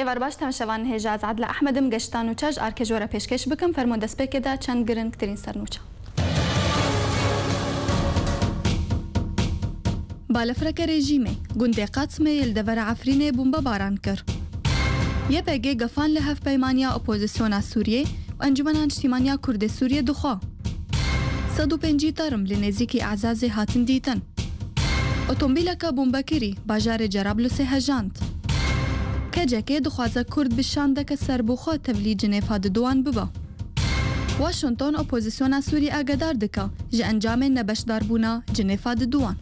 ایوار باش تماشاوان هجاز عدل احمدم گشتان و چاج آرکجورا پیشکش بکم فرمون دست بکده چند گرنگ ترین سرنوچا. بالفرک رژیمه گنده قطمه یلدور عفرین بمب باران کر. یه بگه گفان لحف پیمانیا اپوزیسیون سوریه و انجمن اجتماعی کرد سوریه دخوا. 150 ترم لنزیکی اعزاز هاتن دیتن. اتومبیلکا بمبکری باجار جرابلس هجاند. کجاکه دخوازه کرد بشانده که سربوخا تولی جنیفا دوان ببا. واشنطن اپوزیسیون سوری اگدار دکا جه انجام نبشدار بونا جنیفا دوان.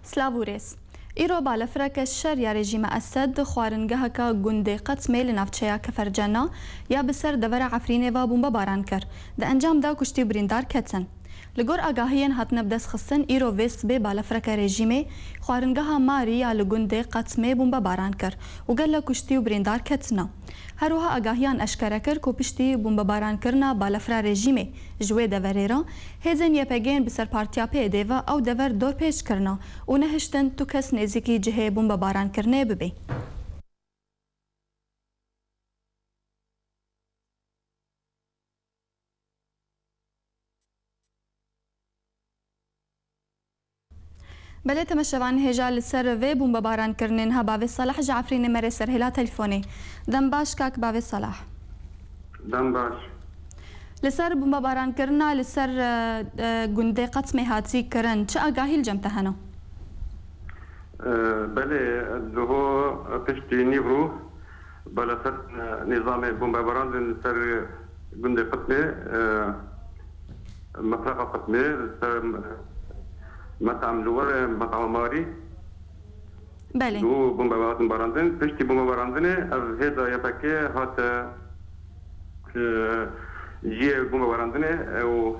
سلاووريس إيرو بالفرك الشر يا رجيم أسد خوارنجها كجندي قتمي لنفتشيا كفرجنا يا بسر دور عفريني وابومبا بارانكر ده أنجام دا كشتي بريندار كتن لجور أجاهين هاتنا بدس خصن إيرو فيس بي بالفرك رجيمي خوارنجها ماري يا لجندي قتمي بومبا بارانكر وقال كشتي بريندار كتنا هروها أجاهيان أشكركر كوبشتي بومبا بارانكرنا بالفرا رجيمي جوي دوريرا هزن يبغين بسر بارتيا بي ديفا أو دور دور بيش كرنا ونهشتن تو كس نزيكي جهه بومبا بارانكرنه ببي بله تمشوان هجا لسر وی بومبا باران کرنین ها باوی صلاح جعفرین مره سر هلا تلفونی دم باش کاک باوی صلاح دم باش لسر بومبا باران کرنا لسر گنده قطمه هاتی کرن چه آگاهی الجمته هنو؟ بله دهو پشتی نیبرو بله سر نظام بومبا باران لسر گنده قطمه مفرقه قطمه لسر مطعم لور مطعم ماري بله دو بومبارات باراندن پشتی بومباراندن از هدا يبكي هات جي بومباراندن او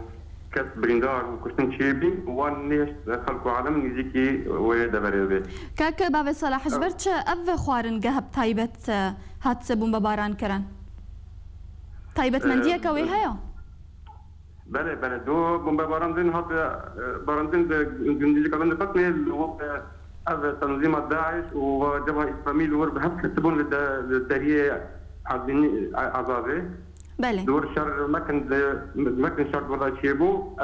كات بريندار وكشتن شيبي وان نيش خلقو عالم نزيكي ويدبري كاك باب صلاح جبرت اف خوارن جهب تايبت هات بومباران كران تايبت منديه كوي هيا بله بله دو بومبا باراندن هات باراندن جندي كمان قتل هو از تنظيم داعش وجبهه اسلاميه دور بحث كتبون للداريه عزازي بله دور شر مكن شر ولا شيبو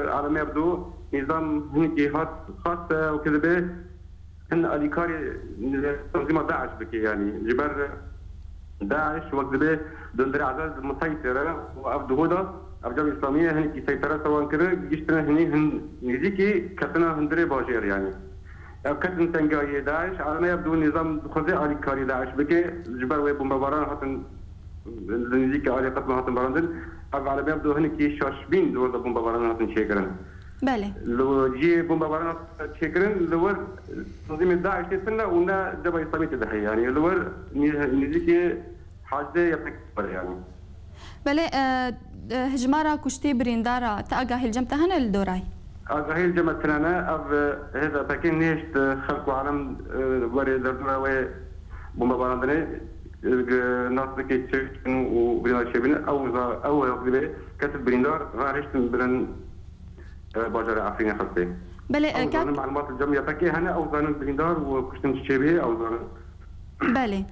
على ما يبدو نظام هنيك هات خاص وكذا ان اليكاري تنظيم داعش بكي يعني جبر داعش وكذا دندر عزاز مسيطره وابدو هذا الجبهة الإسلامية هني سيطرة سواء كده جيشتنا هني نجيكي كتنا هندري باجير يعني كتن تنجاي داعش على ما يبدو النظام خزي على كاري داعش بكي جبر ويب بمباران هاتن نجيكي على قتل هاتن باراندن على ما يبدو هني كي شاشبين دور بمباران هاتن شيكرن بله لو جي بمباران شيكرن لو تنظيم داعش تسنى ونا الجبهة الإسلامية تدحي يعني لو نجيكي حاجة يبقى يعني بله هجمارا كشتي بريندارا تأجاهي الجمتة هنا الدوراي أجاهي الجمتة هنا هذا تكين نيشت خلقوا عالم وري دردورا و بمباراندني ناس كي تشين وبريندار شيبين أو يقلبه كتب بريندار غارشت برن باجر عفرين خلصي بله كان معلومات الجمعية تكي هنا أو زان بريندار وكشتن شيبي أو زان بله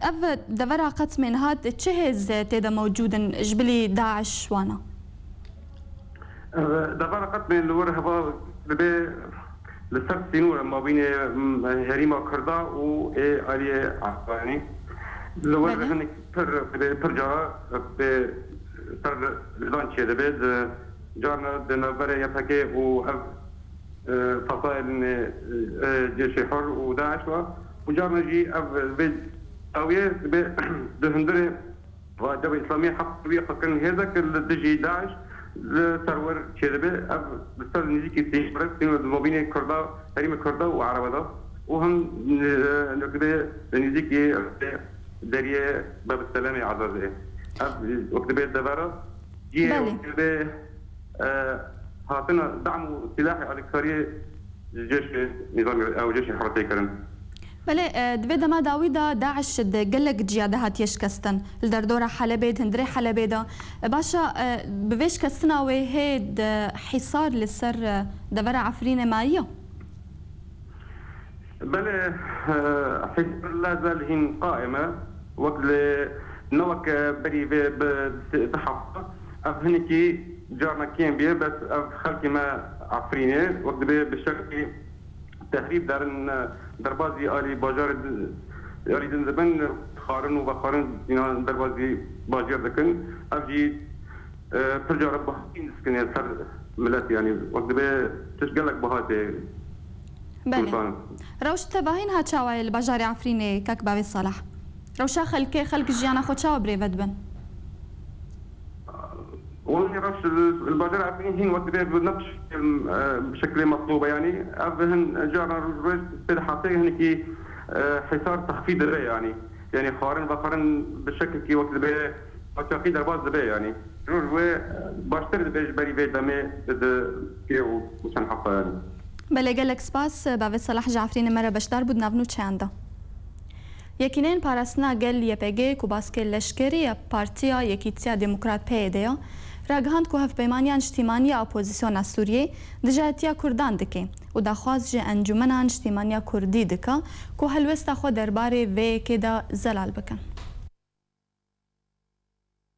أف دورا قط من هاد تشهز تيدا موجودا جبلي داعش وانا دورا قط من الور هوا لسر سينو ما بين هريما كردا و آلية عفاني الور هنك پر جارا بسر لان شيء دبيد جارنا دنبرة يفكي و فصائل جيش حر وداعش وجارنا جي بيت أويه بهندرة والجبهة الإسلامية حق بيقة كان هذا كل دجي داعش لسرور شذبه بسر نزيكي تيشبرك تنو المبين كردا هريم كردا وعربدا وهم نقدر نزيكي دريه باب السلام عزازه وقت بيت دبارة جي وقت هاتنا دعم سلاحي على كاري جيش نظام او جيش حركه كرن بله دویده ما داویدا داعش گلک جیاده هات یشکستن الدردورا حلبید هندری حلبیدا باشا بویش کستنا و هید حصار لسر دور عفرین مایا بله حصار لا زال هين قائمه وقت نوك بري بتحقق افهنكي جارنا كين بيه بس خلقي ما عفرينه وقت بشكل تهريب دارن دربازي آلي باجار آلي دنزبن خارن وبخارن دربازي باجار دكن أفجي ترجع بهاتين سكن يسر ملت يعني وقت تشغلك بهاتي بله روش تباهين هاتشاوي الباجار عفرينه كاك باوي صالح روشا خلق جيانا خود شاو بريفت بن والله رش الباجر عارفين هين وقت بنفس بشكل مطلوبه يعني ابهن جارنا روش حاطين هنكي حصار تخفيض الري يعني خارن بخارن بالشكل كي وقت به تخفيض الباز به يعني روش باشتر به بري به دمه كي وشان حقا يعني بله گلک سپاس باوی صلاح جعفرین مره بشدار بود نافنو چنده یکینین پاراسنا گل یپگی کو باسکل لشکری پارتیا یکیتیا دموکرات پیدا راگهاند کو هف پیمانیان اجتماعی اپوزیسیون سوریه دجاتیا کردان دکه و دخواست جه انجمن اجتماعی کردی دکه کو هلوست خو درباره و کدا زلال بکن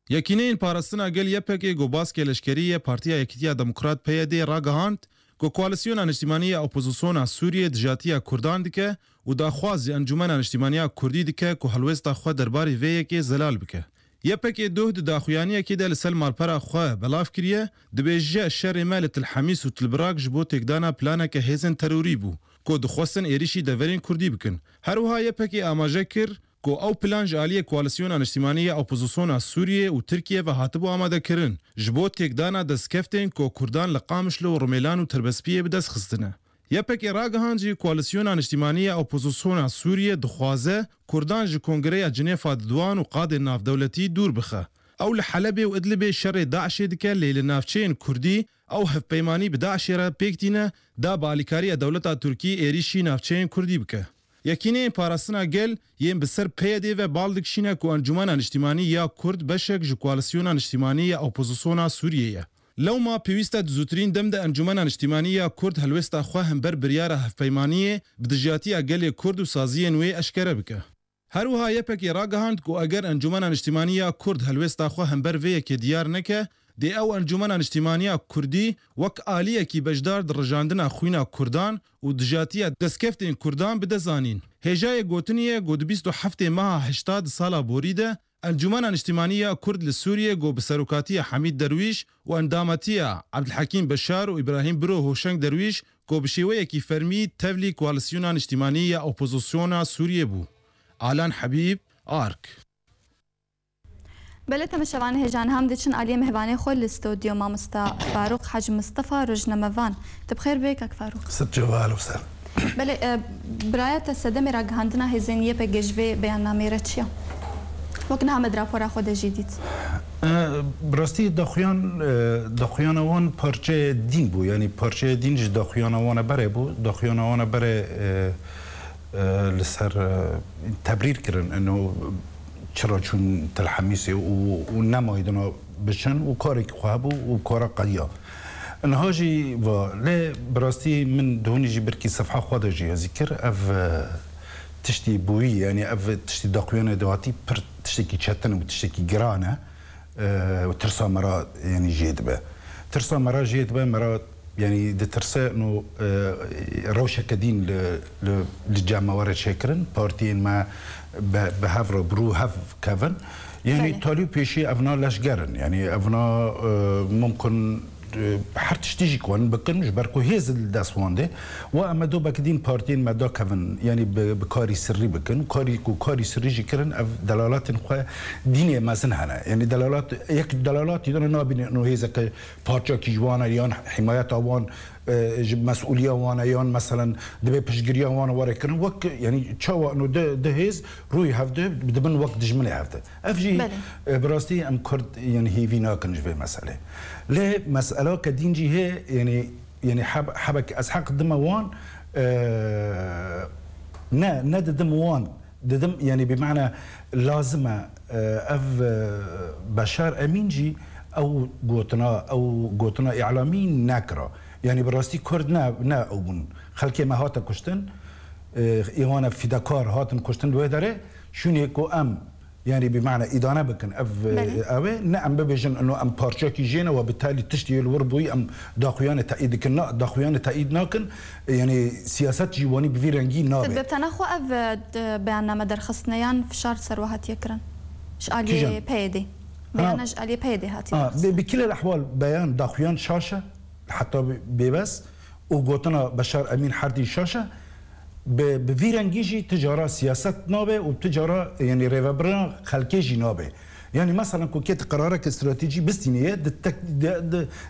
یکینین پاراسنا گل یپگی کو باسکل لشکری پارتیا یکیتیا دموکرات پیدا راگهاند کو کوالسیون اجتماعی اپوزیسیون سوریه دجاتیا کردان دکه و داخواز انجمن اجتماعی کردی دکه کو هلوست خو درباره و کی زلال بکه یپک دوه داخویانی که دل سلمان پرا خو بلاف کریه دبیجه شر مالت الحمیس و تلبراک جبو تکدانا پلانا که هیزن تروری بو کو دخواستن ایریشی دورین کردی بکن هروها یپک آماجه کر کو او پلان جالیه کوالسیون اجتماعی اپوزیسیون سوریه و ترکیه و هاتبو آماده کرن جبو تکدانا دسکفتن کو کردان لقامشلو و رمیلان و تربسپیه بدس خستنه یپک راگهانجی کوالسیون اجتماعی اپوزیسیون سوریه دخوازه کردان ج کنگره جنیف دوان و قاد ناف دولتی دور بخه او لحلب و ادلب شر داعش دکه لیل نافچین کردی او هف پیمانی به داعش را پیکتینه دا بالیکاری دولت ترکی ایریشی نافچین کردی بکه یکینه پاراستنا گل یم بسر پیده و بالدکشینه کو انجمن اجتماعی یا کرد بشک ج کوالسیون اجتماعی اپوزیسیون سوریه لو ما پیوسته زوترین دم د انجمن اجتماعی کرد هلوستا خو هم بر بریاره هف پیمانی بدجاتی اگل کرد و سازین وی اشکره بکه هروها یپک راگهاند کو اگر انجمن اجتماعی کرد هلوستا خو هم بر وی کی دیار نکه دی او انجمن اجتماعی کردی وک عالیه کی بجدار درجاندنا خوینا کردان و دجاتی دسکفتین کردان بدزانین هجای گوتنیه گود 27 ماه 80 ساله بوریده انجمن اجتماعی کرد لسوریه گو بسروکاتی حمید درویش و اندامتی عبدالحکیم بشار و ابراهیم برو هوشنگ درویش گو بشیوه کی فرمی تولی کوالسیون اجتماعی اپوزیسیون سوریه بو آلان حبیب آرک بله تماشاوان هجان هم دیچن علی مهوانی خود الاستودیو مامستا فاروق حاج مصطفى رجنموان تبخير بك فاروق ست جوال وسهلا بله برایت صدم راگهاندنا هزینیه به گجوه بیاننامه رچیا وكنا عم درابورا خود جديد براستی داخویان وان پارچه دین بو یعنی پارچه دین ج داخویان وان بره بو داخویان وان بره لسر تبریر کردن انه چرا چون تلحمیسی و نمایدنا بشن و کاری که خواه بو و کارا قدیا انها جی و لی براستی من دهونی جی برکی صفحه خود جی ذکر اف تشتي بوي يعني اف تشتي داقيونه دواتي بر تشتكي تشتن وتشتكي جرانه وترسى مرات يعني جيدبه ترسى مرات جيدبه مرات يعني دي ترسى انه روشه كدين للجامعه ورا شكرن بارتين ما بهافر برو هاف كافن يعني تالي بيشي افنا لاشجرن يعني افنا ممكن حرتش تيجي كون بكنش بركو هيز الداسوانده واما دو بكدين بارتين ما دا كفن يعني بكاري سري بكن كاري سري جكرن دلالات خو دينيه مثلا هنا يعني دلالات يك دلالات يدنا نابين انه هيز بارتشا كي جوانا يان حمايه اوان مسؤوليه وانا يان مثلا دبي بشجريا وانا وريكن وك يعني تشوا انه ده هيز روي هفده بدبن وقت دجمني هفده افجي براستي ام كرد يعني هي فينا كنج في مساله ليه مساله كدينجي هي يعني حبك اسحاق دموان نا دموان دم يعني بمعنى لازمه اف بشار امينجي او قوتنا اعلاميين ناكره يعني براستي كردنا نا اوبن خلكي ما هاتا كشتن ايوانا في دكار هاتن كشتن دوي داره شونيكو ام يعني بمعنى إدانة بكن أوي نعم ببيجن إنه أم بارشاكي جينا وبالتالي تشتي الوربوي أم داخويان تأييد كنا داخويان تأييد ناكن يعني سياسات جواني بفيرنجي نابه. بتناخو أف بياننا مدر خصنيان في شهر سروهات يكرن. شقالي بيدي. بيانا شقالي بيدي هاتي. بكل الأحوال بيان داخويان شاشة حتى ببس وقوتنا بشار أمين حردي شاشة. بفيرنجيجي تجارة سياسات نابه وتجارة يعني ريفابرنا خلكيجي نابه يعني مثلا كوكيت قرارك استراتيجي بستينيه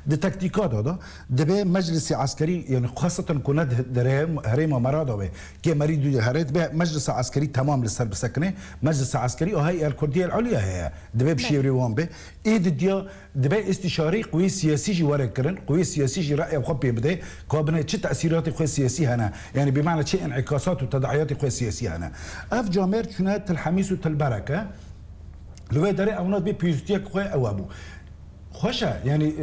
د تكتيكات هذا دبي مجلس عسكري يعني خاصه كند هريما مرادو به كي مريد هريت به مجلس عسكري تمام للسر بسكنه مجلس عسكري وهي الكرديه العليا هي دبي بشيري وان به ايد ديا دبي استشاري قوي سياسي جي وركرن قوي سياسي جي راي وخبي بده كوبنا تش تاثيرات قوي سياسي هنا يعني بمعنى شيء انعكاسات وتداعيات قوي سياسي هنا اف جامر شنات الحميس والبركه لو داري اونات بي بيزتيك خويا اوابو خوشا يعني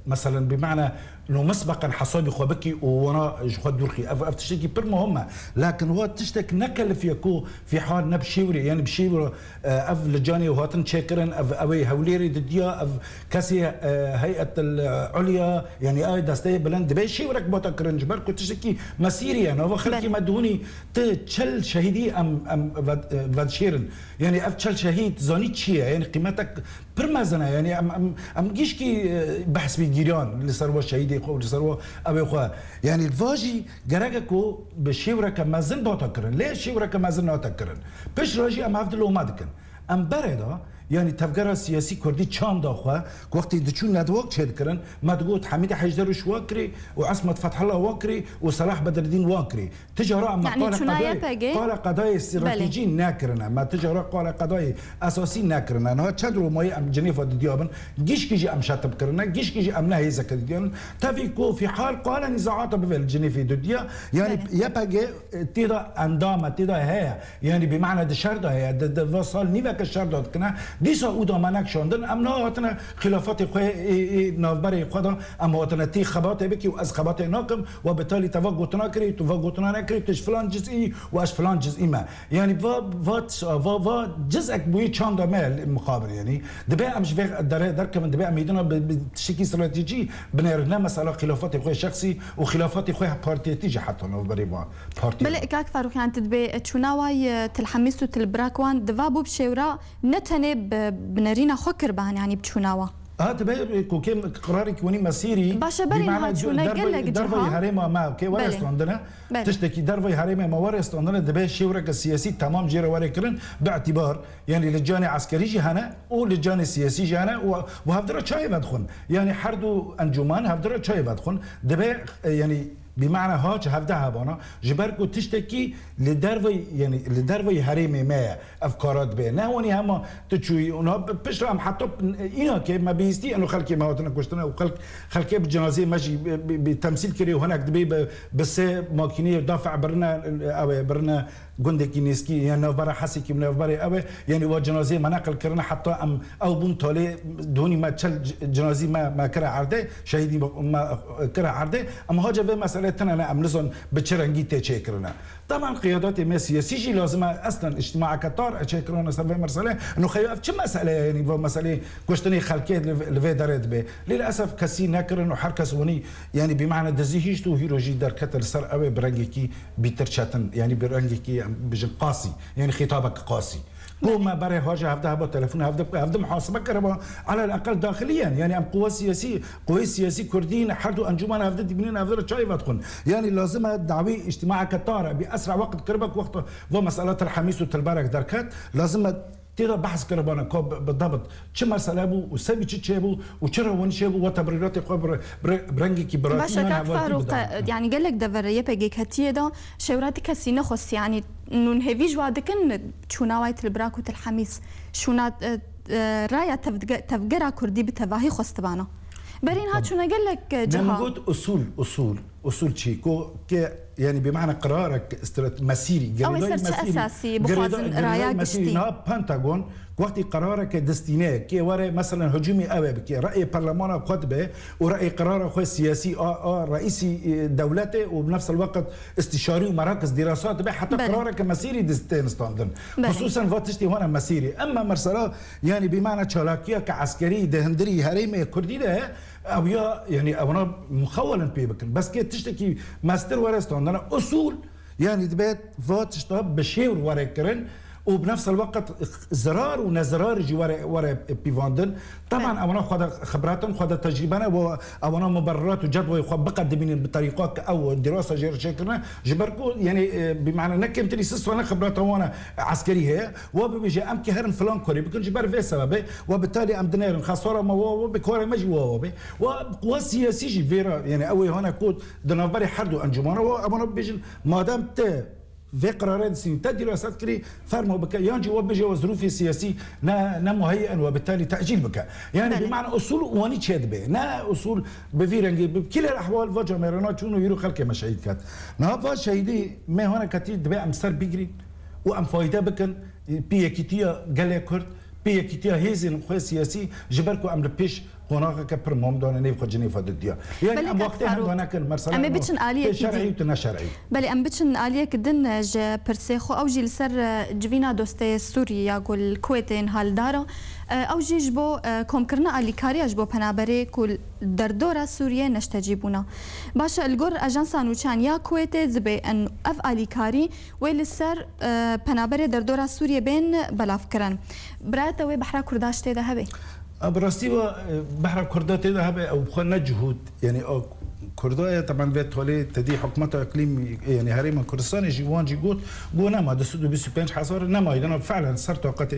مثلا بمعنى انه مسبقا حصابي خوبكي وانا جواد دورخي افتشتكي بر مهمه لكن هو تشتك نكل فيكو في حال نبشيوري يعني بشيوري اف لجاني وهاتن شاكرن اف اوي هوليري دديا اف كاسي هيئه العليا يعني اي داستي بلند بيشي وركبوتا كرنج بركو تشتكي مسيري انا وخلكي مدهوني تشل شهيدي ام فادشيرن يعني اف تشل شهيد زانيتشي يعني قيمتك برمازنا يعني ام جيشكي بحث بجيران اللي صاروا شهيدي خو اللي صاروا ابي خو يعني الفاجي جراكو بشيورك مازن دوتكرن ليش شيورك مازن دوتكرن بش راجي ام عبد الله ما دكن ام بردا يعني تفكر سياسي كردي شام داخوا وقت دشون ندوق شدكرن ما تقول حميد حجدروش واكري وعصمت فتح الله واكري وصلاح بدر الدين واكري تجارة ما يعني قال قضايا استراتيجي ناكرنا ما تجارة قال قضايا اساسي ناكرنا انا تشدرو ماي ام جنيفا ديابن جيش كيجي ام شاتب كرنا جيش كيجي ام نهي زكديان تفيكو في حال قال نزاعات بفل جنيفي دوديا يعني يبقى تيدا اندام تيدا هي يعني بمعنى دشرده هي وصل نيفك الشرده كنا ديسا اودا منك شوندن ام نهاتنا خلافات خوي نافبري خدا ام هاتنا تي خبات بكي واز خبات ناقم وبالتالي توقعتنا كري توقعتنا نكري تش فلان جزئي واش فلان جزئي ما يعني فا جزء بوي تشاند مال مقابل يعني دبي امش درك من دبي ميدنا بشكل استراتيجي بنرنا مساله خلافات خوي شخصي وخلافات خوي بارتي تيجي حتى نافبري بارتي بل كاك فاروق يعني تدبي تشوناواي تلحميسو تلبراكوان دفابو بشيورا نتني بنرينا خكر بهن يعني بتشوناوا تبي كوكيم قراري كوني مسيري باشا برين هاتشونا يقلك درفي هريما ما كي ورست عندنا تشتكي درفي هريما ما ورست عندنا دبي شورك السياسي تمام جيرا وريكرن باعتبار يعني لجاني عسكري جي هنا ولجاني سياسي جي هنا وهفدر شاي بدخن يعني حردو انجمان هفدر شاي بدخن دبي يعني بمعنى هاج هفدها بانا جبركو تشتكي لدرفي يعني لدرفي هريمي ما افكارات بين نهوني هما تشوي انا بشرم حتى انا كي ما بيستي انه خلكي ما هاتنا كشتنا وخلك خلكي بالجنازه ماشي بتمثيل كري وهناك دبي بس ماكينه دافع برنا او برنا جندكي نسكي يعني برا حسكي من برا او يعني وجنازه مناقل كرنا حتى ام او بون تولي دوني ما تشل جنازه ما كره عرضه شهيدي ما كره عرضه اما هاجا بمساله انا املزون بتشرنجي تشيكرنا طبعا قيادات ما سياسي لازم اصلا اجتماع قطار تشيكرنا سبب مرسله انه خيف كم مساله يعني مساله كشتني خلكي لفي دارت به للاسف كسي نكر انه حركه سوني يعني بمعنى دزيهشتو هيروجي در كتل سر او برنجكي بترشاتن يعني برنجكي بجن قاسي يعني خطابك قاسي كوما بري هاجا هفده هبا تلفون هفده محاسبه كربا على الاقل داخليا يعني ام قوى سياسي كردين حردو انجمان هفده دبنين هفده شاي فاتخن يعني لازم دعوي اجتماع كتار باسرع وقت كربك وقت ومساله الحميس والتلبارك دركات لازم تيدا بحث كربانا كوب بالضبط شو مسألة بو وسبي شو بو وشرا ونشي بو وتبريرات خبر برنجي كبرات باشا كاك فاروق يعني قال لك دفر يبقى كتير ده شوراتي كسي نخص يعني إنه نهفي جوادكن شو نوايت البراك الحميس شو نات راية تفجرها كردي بتباهي خستبانا برين هاد شو نقول لك جها نقول أصول شيء يعني بمعنى قرارك مسيري أو يصير أساسي بخوازن رايك مسيري نا بنتاغون وقت قرارك دستينه كي ورا مثلا هجومي أوي بكي رأي برلمان قطبه ورأي قرار أخوي سياسي رئيسي دولته وبنفس الوقت استشاري ومراكز دراسات به حتى قرارك مسيري دستين ستاندن خصوصا وقتشتي هنا مسيري أما مرسلا يعني بمعنى شالاكيا كعسكري دهندري هريمة كردي ده أو يعني أنا مخولا بيبكن بس كي تشتكي ماستر ورستون أنا أصول يعني دبيت فوت اشتغل بشيور ورا كرن وبنفس الوقت زرار ونزرار يجي ورا بيفاندن طبعا أنا خد خبراتهم خد تجربنا وأنا مبررات وجدوى بقدم بطريقة أو دراسة غير شكلنا جبركو يعني بمعنى نكمل تري سس وأنا خبراتهم وأنا عسكري هي وبيجي أم كهرن فلان كوري بكون جبر في سببه وبالتالي أم دنيرن خسارة ما هو بكوري ما جوا هو وقوى سياسي فيرا يعني أوي هنا كود دنافري حردو أنجمانه وأنا بيجي ما دام في قرارات سنين تدراسات كري فرموا بك يانجي وبجي وظروف سياسي نا مهيئا وبالتالي تأجيل بك يعني بمعنى أصول واني تشاد به نا أصول بفيرنجي بكل الأحوال فجأة ميرانات شنو يرو خلق مشاهد كات نهار شهيدي ما هنا كتير دبي أم سر بيجري وأم فايدة بكن بيكتيا جالي كرد بيكتيا هيزن خوي سياسي جبركو أم لبيش هناك كبر ممدون نيف خجنيف الدنيا يعني أم وقتها هنا كان مرسلا أم بيتشن آلية شرعي وتنا شرعي بلي أم بيتشن آلية كدن ج برسيخو أو جيل سر جفينا دوستي سوريا يقول الكويتين هالدارا أو جيج بو كم كرنا آلي كاري أجبو بنابري كل دردورة سوريا نشتجيبونا باشا الجور أجانسان وشان يا كويتي زبي أن أف آلي كاري ويل سر بنابري دردورة سوريا بين بلافكران برات وي بحرا كرداش تيدا هبي براستی بحر کردات ده هبه او بخوان جهود يعني كردايا طبعا في تولي تدي حكومه اقليم يعني هريم كردستان جيوان جيغوت قونا ما دسدو 25 حصار نما اذا فعلا صرت وقت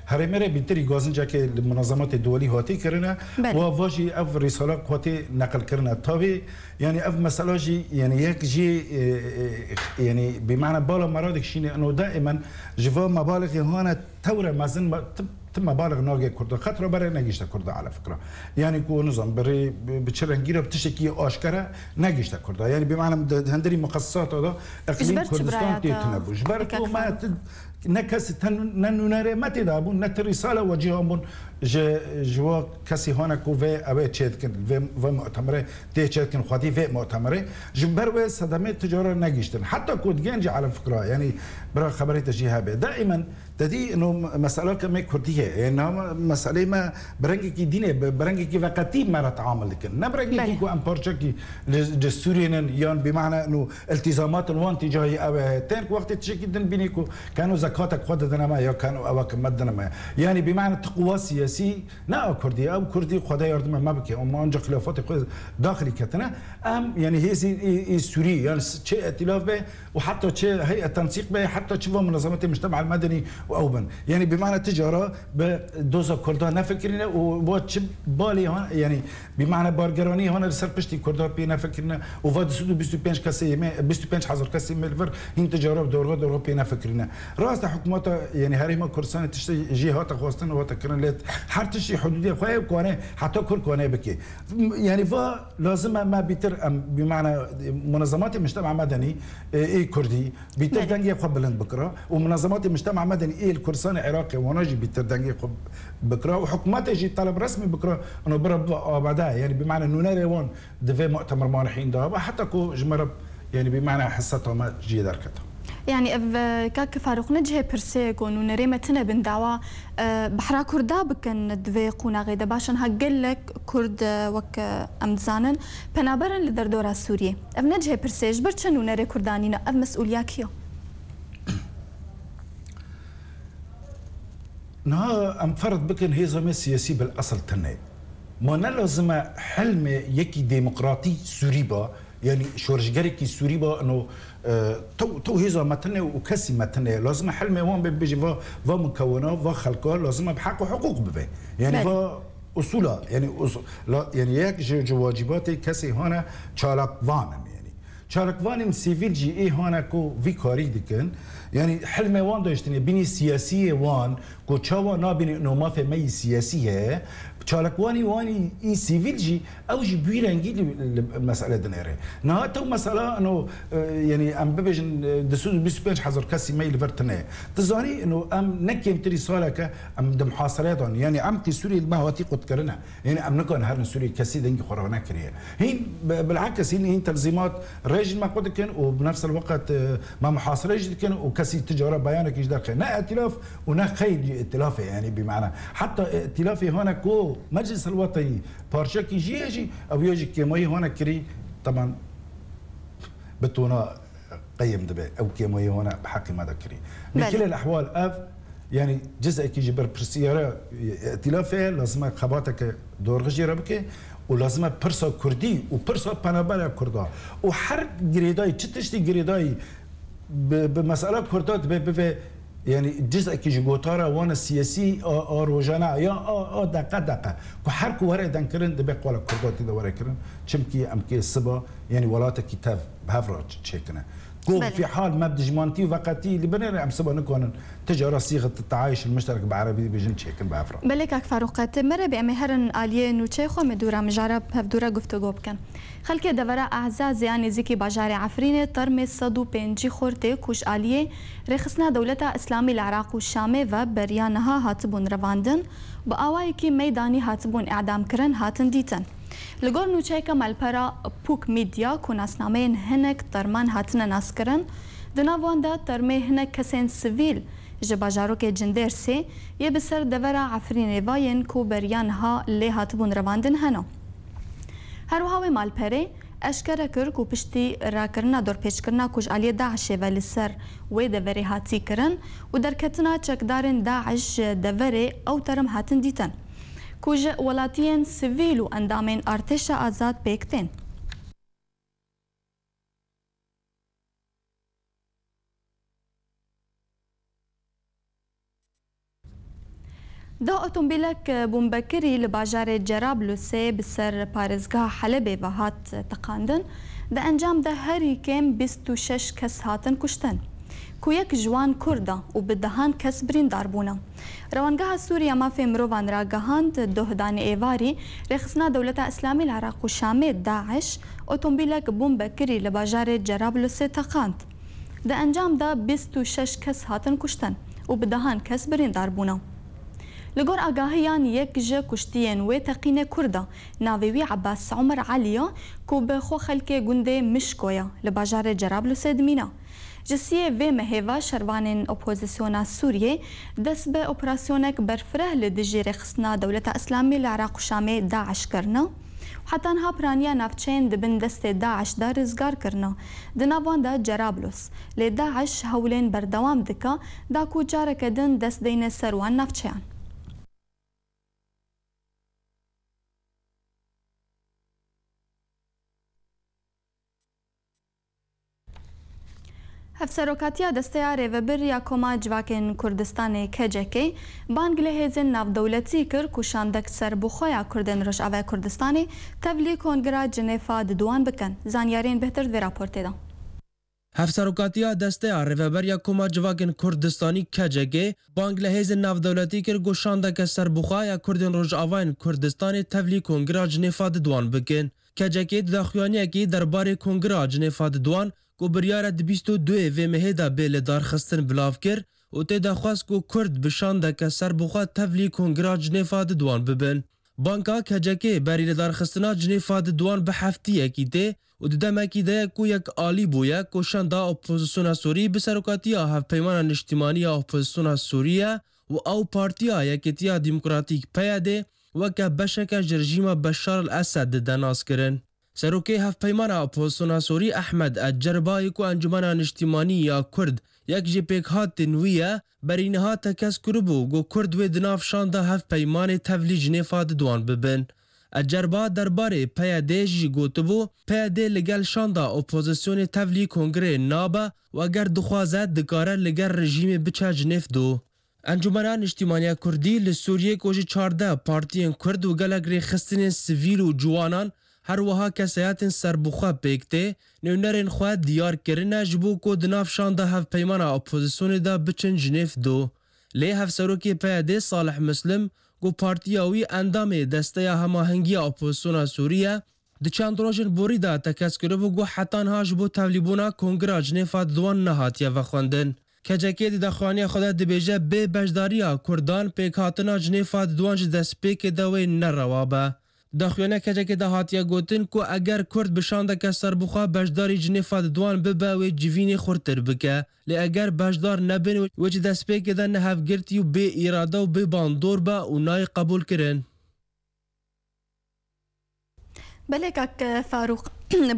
هريم ري بتري غازنجا كي المنظمات الدوليه هاتي كرنا وفاجي اف رساله هاتي نقل كرنا طبي يعني اف مساله جي يعني يك جي يعني بمعنى بالا مرادك شيني انه دائما جوا مبالغ هنا توره مازن تم مبالغ ناقي كرد خطرة بري نجيشت كرد على فكرة يعني كو نظام بري بتشرنجيرة بتشكي أشكرا نجيشت كرد يعني بمعنى هندري مخصصات هذا إقليم كردستان تنبو جبرتو ما نكس ننوناري ما تدابو نت رسالة وجههم جوا كسي هنا كوفي أبي تشيد كن في مؤتمره تشيد كن خاطي في مؤتمره جبروا صدمة تجارة نجيشتن حتى كود جنجي على فكرة يعني برا خبري تجيها بدائما تدي إنه مسألة كم كردية يعني مسألة ما برنجي كي دينه برنجي كي وقتي ما نتعامل لكن نبرنجي كي كو أمبارشكي للسوريين يان بمعنى إنه التزامات الوان تجاهي أو تانك وقت تشكي دن بينيكو كانوا زكاتك خدنا ما يا كانوا أواك مدنا ما يعني بمعنى تقوى سياسي نا كردي أو كردي خدا يردم ما بكي وما أنجا خلافات داخلي كتنا أم يعني هي سوري يعني شيء ائتلاف به وحتى شيء هيئة تنسيق به حتى تشوفوا منظمات المجتمع المدني وأوبن يعني بمعنى تجارة بدوزا كردان نفكرنا وواتش بالي هون يعني بمعنى بارجراني هون رسال بشتي كردان بي نفكرنا وفاد سودو 25 كاسي 25 حزر كاسي ملفر هين تجارة بدور بي نفكرنا راس حكومات يعني هريمة كردستان تشتي جهات خواستن وتكرن لت حرتشي حدودية خواه كونه حتى كل كونه بكي يعني فا لازم ما بيتر بمعنى منظمات المجتمع المدني اي كردي بيتر دنجي خو بلند بكره ومنظمات المجتمع المدني اي الكردستان العراقي وناجي بيتر دنجي خو بكره وحكومات يجي طلب رسمي بكره انه برب بعدها يعني بمعنى انه ناريون دفي مؤتمر مانحين ده حتى كو جمرب يعني بمعنى حصتها ما جي دركتها يعني كاك فاروق نجه برسيكون ونريمة تنا بن دعوة بحرا كردا بكن دفيقونا غيدا باشن هقلك كرد وك أمزانن بنابرن لدردورة سوريا أف نجه برسيج برشن ونري كردانينا أف مسؤولياكيو نها أم فرض بكن هي زمي سياسي بالأصل تنه ما نلزم حلم يكي ديمقراطي سوري با يعني شورجري كي سوري با انه تو هيزا متنه وكسي متنه لازم حلمه وان بيجي فا مكونه فا خلقه لازم بحق وحقوق ببي يعني فا اصولا يعني يعني ياك جو واجباتي كسي هنا چالك وانم يعني چالك وانم سيفيل جي اي هنا كو في كاري دكن يعني حلمه وان داشتني بني سياسيه وان كو تشاوا نابني انه ما في مي سياسيه چالکوانی وانی این سیویل جی اوجی بیرنگی المسألة دنيره نهاتو مسألة انه يعني ام ببجن دسود 25 حزر كسي ميل فرتنه تزاني انه ام نكيم تري سالك ام دم حاصريدون يعني ام تي سوري ما هوتي قد كرنا يعني ام نكون هرن سوري كسي دنجي خرانا كريه هين بالعكس هين تنظيمات رجل ما قد كان وبنفس الوقت ما محاصره كان وكسي تجاره بيانك يجدر نا ائتلاف ونا خيل ائتلاف يعني بمعنى حتى ائتلافي هنا كو مجلس الوطني بارشكي جيجي او يجي كيماي هنا كري طبعا بتونا قيم دبي او كيماي هنا بحق ما ذكري من كل الاحوال يعني جزء كي جبر برسياره ائتلافه لازم خباتك دور غجيره بك ولازم برسا كردي وبرسا بنابلا كردا وحر جريداي تشتشتي جريداي بمساله كردات يعني الجزء كي جوتارا وانا السياسي روجانا يا دقه كحركوا ورا دنكرن دبي قولا كردات دا ورا كرن چمكي امكي الصبا يعني ولاته كتاب بهافراج تشيكنا كو في حال ما بدجمانتي وقتي اللي بنر ام صبا نكون تجاره صيغه التعايش المشترك بعربي بيجن تشيكن بهافرا بلك فاروقات مره بامهرن اليه نو تشيخو مدورا مجرب هفدورا گفتگو بکن خلک دورا اعزاز يعني زيكي باجار عفرين ترمي صدو بينجي خورتي كوش اليه رخصنا دولتا اسلامي العراق والشام و بريانها هاتبون رواندن باوايكي ميداني هاتبون اعدام كرن هاتن ديتن لگور نوچه مالپرا پوک میدیا کو ناسنامین هنک ترمان هاتن ناسکرن دناوان دا ترمه هنک کسین سویل جباجارو که جندر سه یه بسر دورا عفرین واین کو بریان ها لی هاتبون رواندن هنو هروهاوی مالپره اشکره کر کو پشتی را کرنا دور پیش کرنا کج علی داعش ولی سر و دوری هاتی کرن و در کتنا چکدارن داعش دوری او ترم هاتن دیتن كوج ولاتين سيفيل واندامين ارتشا آزاد بيكتين دا اوتومبيلك بومبكري لباجار جرابلوسي بسر بارزگاه حلب وهات تقاندن دا انجام دا هري كم 26 كس هاتن كشتن كويك جوان كردا وبدهان كس بريندار بونا روانگاه سوريا ما في مروان راگهاند دهدان ايواري رخصنا دولتا اسلامي العراق وشام داعش اوتومبيلك بومبكري لباجار جرابلس تقاند دا انجام دا 26 كس هاتن كشتن وبدهان كس بريندار بونا لگور آگاهیان یک جه کشتین و تقین کردا ناویوی عباس عمر علیه کو به خو خلک گنده مشکویا لباجار جرابلس دمینا جسیه و مهوا شروان اپوزیسیون سوریه دست به اپراسیونک برفره لدجی رخصنا دولت اسلامی العراق و شام داعش کرنا حتی انها پرانیا نافچین دبن دست داعش دا رزگار کرنا دناوان دا جرابلس لی داعش هولین بردوام دکا دا کو جارک دن دست دین سروان نافچیان هفسروکاتیا دستیا ریوبر یا کما جواکن کردستان کجکی بانگله هزن ناو دولتی کر کشاندک سر بخویا کردن رش اوه کردستانی تولی کنگرا جنیفا دوان بکن زانیارین بهتر و راپورتی دا هفسروکاتیا دستیا ریوبر یا کما جواکن کردستانی کجکی بانگله هزن ناو دولتی کر کشاندک سر بخویا کردن رش اوه کردستانی تولی کنگرا جنیفا دوان بکن کجکی داخوانی کی درباره کنگرا جنیفا دوان کو بریاره 22 و مهدا بل دار خستن بلاف کر او ته د خاص کو کرد بشان د کسر بوخه تولی کنگرا جنیفا دوان ببن بانکا کجکی بری دار خستنا جنیفا دوان به هفته کیته او د دمکی د کو یک عالی بویا کو شاندا اپوزیسیون سوری به سرکاتیا هف پیمان اجتماعی اپوزیسیون سوریه و او پارتیا یکتیا دموکراتیک پیاده وک بشک رژیم بشار الاسد دناس کرن سروکی هف پیمان اپوزیسیون سوری احمد الجربایی کو انجمن اجتماعی یا کرد یک جپک هات نویه برینها تکس کربو گو کرد و دناف شانده هف پیمان تولی جنیفا دوان ببن اجربا درباره پیاده جی گوتبو پیاده لگل شاندا اپوزیسیون تفلی کنگره نابا و اگر دخوازد دکاره لگر رژیم بچه جنیف دو. انجمنان اجتماعی کردی لسوریه کوجی 14 پارتیان کرد و گلگری خستین سیویل و جوانان هر وها کسایت سربخوا پیکته نونرین خواه دیار کرنه جبو که دناف شانده هف پیمان اپوزیسیون دا بچن جنیف دو. لی هف سروکی پیاده صالح مسلم گو پارتیاوی اندام دسته هماهنگی اپوزیسیون سوریه د چند روزن بوری دا تکس کرده و گو حتان ها جبو تولیبونا کنگره جنیف دوان نهاتیه و خوندن. کجاکی د خوانی خدا د بیجه به بجداریا کردان پیکاتنا جنیف دوان دست پیک دوی نروابه. داخلنا کجاکی ده هاتیا گوتن کو اگر کرد بشانده که سربخوا بجداری جنیفات دوان ببا و جوینی خورتر بکه لی اگر بجدار نبین و چه دست پیک ده نهف گرتی و به ایراده و به باندور با و نای قبول کرن. بله که فاروق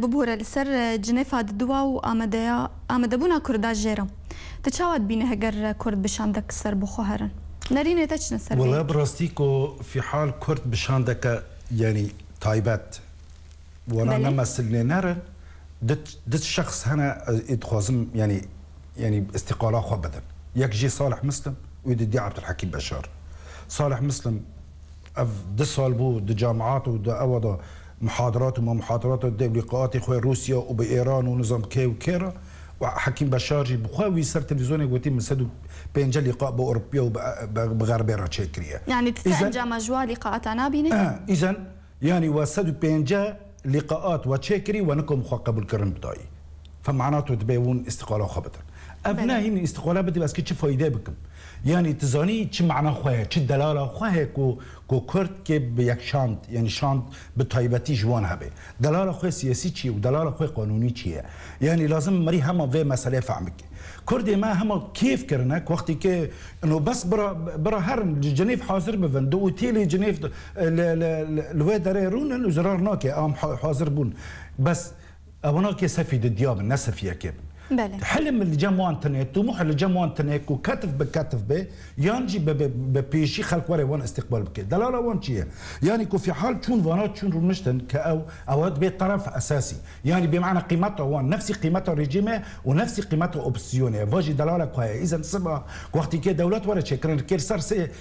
ببوره لسر جنیفات دوا و آمده بونا کرده جیرم تچاوت بینه اگر کرد بشانده که سربخوا هرن نرینه تچنه سر والله براستی که في حال کرد بشانده که يعني تايبات وانا نمثل نرى دت شخص هنا يتخازم يعني استقالة خو بدن يكجي صالح مسلم ويدي عبد الحكيم بشار صالح مسلم دي صالبو دي جامعات ودي اوضا محاضرات وما محاضرات ودي لقاءات اخوي روسيا وبايران ونظام كي وكيرا وحكيم بشار جي بخوي يسر تلفزيون يقولتين مسدو بينجا لقاء باوروبيا وبغربيه راتشيكريا يعني تستنجا مجوا لقاءات انا بيني اذا يعني وسدو بينجا لقاءات وتشيكري ونكم خو قبل كرم بتاعي فمعناته تبيون استقاله خبطا ابناء هنا استقاله بدي بس كيف فايده بكم يعني تزاني تش معنى خويا تش دلاله خويا كو كرد كي بيك شانت يعني شانت بطيبتي جوان هبه دلاله خويا سياسي تشي ودلاله خويا قانوني تشي يعني لازم مري هما في مساله فهمك كردي ما هما كيف كرناك وقت كي انه بس برا هرن جنيف حاضر بفن دو تيلي جنيف الوادري رون وزرارناكي ام حاضر بون بس ابوناكي سفيد الدياب الناس فيها كيف حلم اللي جا انترنت طموح اللي جا انترنت وكتف بكتف به ينجي ببيشي خلق وري وان استقبال بك دلاله وان شيء يعني كو في حال تشون فانات تشون رمشتن كاو اواد بيت طرف اساسي يعني بمعنى قيمته وان نفس قيمته ريجيمه ونفس قيمته اوبسيوني فاجي دلاله كويس اذا سبا وقت كي دولات ورا تشكرن كير صار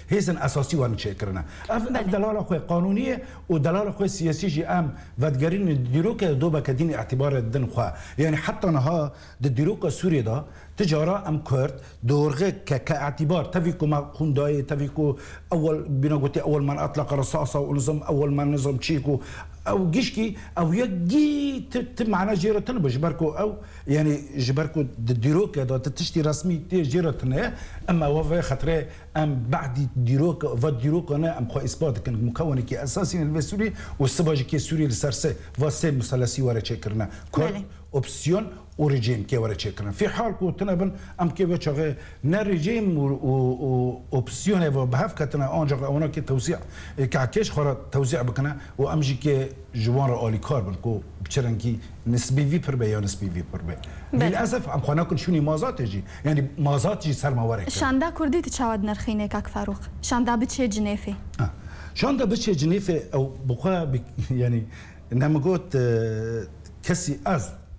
هيزن اساسي وان تشكرنا دلاله خوي قانونيه ودلاله خوي سياسي جي ام فدغرين ديروك دوبا كدين اعتبار الدن خو يعني حتى نها ديروكا سوريا دا تجارة أم كرد دورغة كاعتبار تفيكو ما خنداي تفيكو أول بنقولي أول من أطلق رصاصة ونظام أول من نظام تشيكو أو جيشكي أو يجي معنا جيرة تنبا جبركو أو يعني جبركو ديروكا دا تشتي رسمي جيرة تنيا أما وفي خطرة أم بعد ديروكا فديروكا أنا أم خو إثبات كان مكون كي أساسي السوري والسباجي كي السوري السرسة فاسي مثلثي ورا تشكرنا كرد اوبسيون وريجيم كي ورا تشكرنا في حال كو تنبن ام كي بتشغل نا ريجيم و اوبسيون بهاف كتنا انجا اونا كي توزيع كعكيش خرا توزيع بكنا وامجي كي جوان اولي كاربن كو بتشرنكي نسبي في بربي يا نسبي في بربي للاسف ام خنا كل شوني مازات يجي يعني مازات يجي سر ما ورا شاندا كردي تشاود نرخينه كاك فاروق شاندا بتشي جنيفي شاندا بتشي جنيفي او بقى يعني انما قلت كسي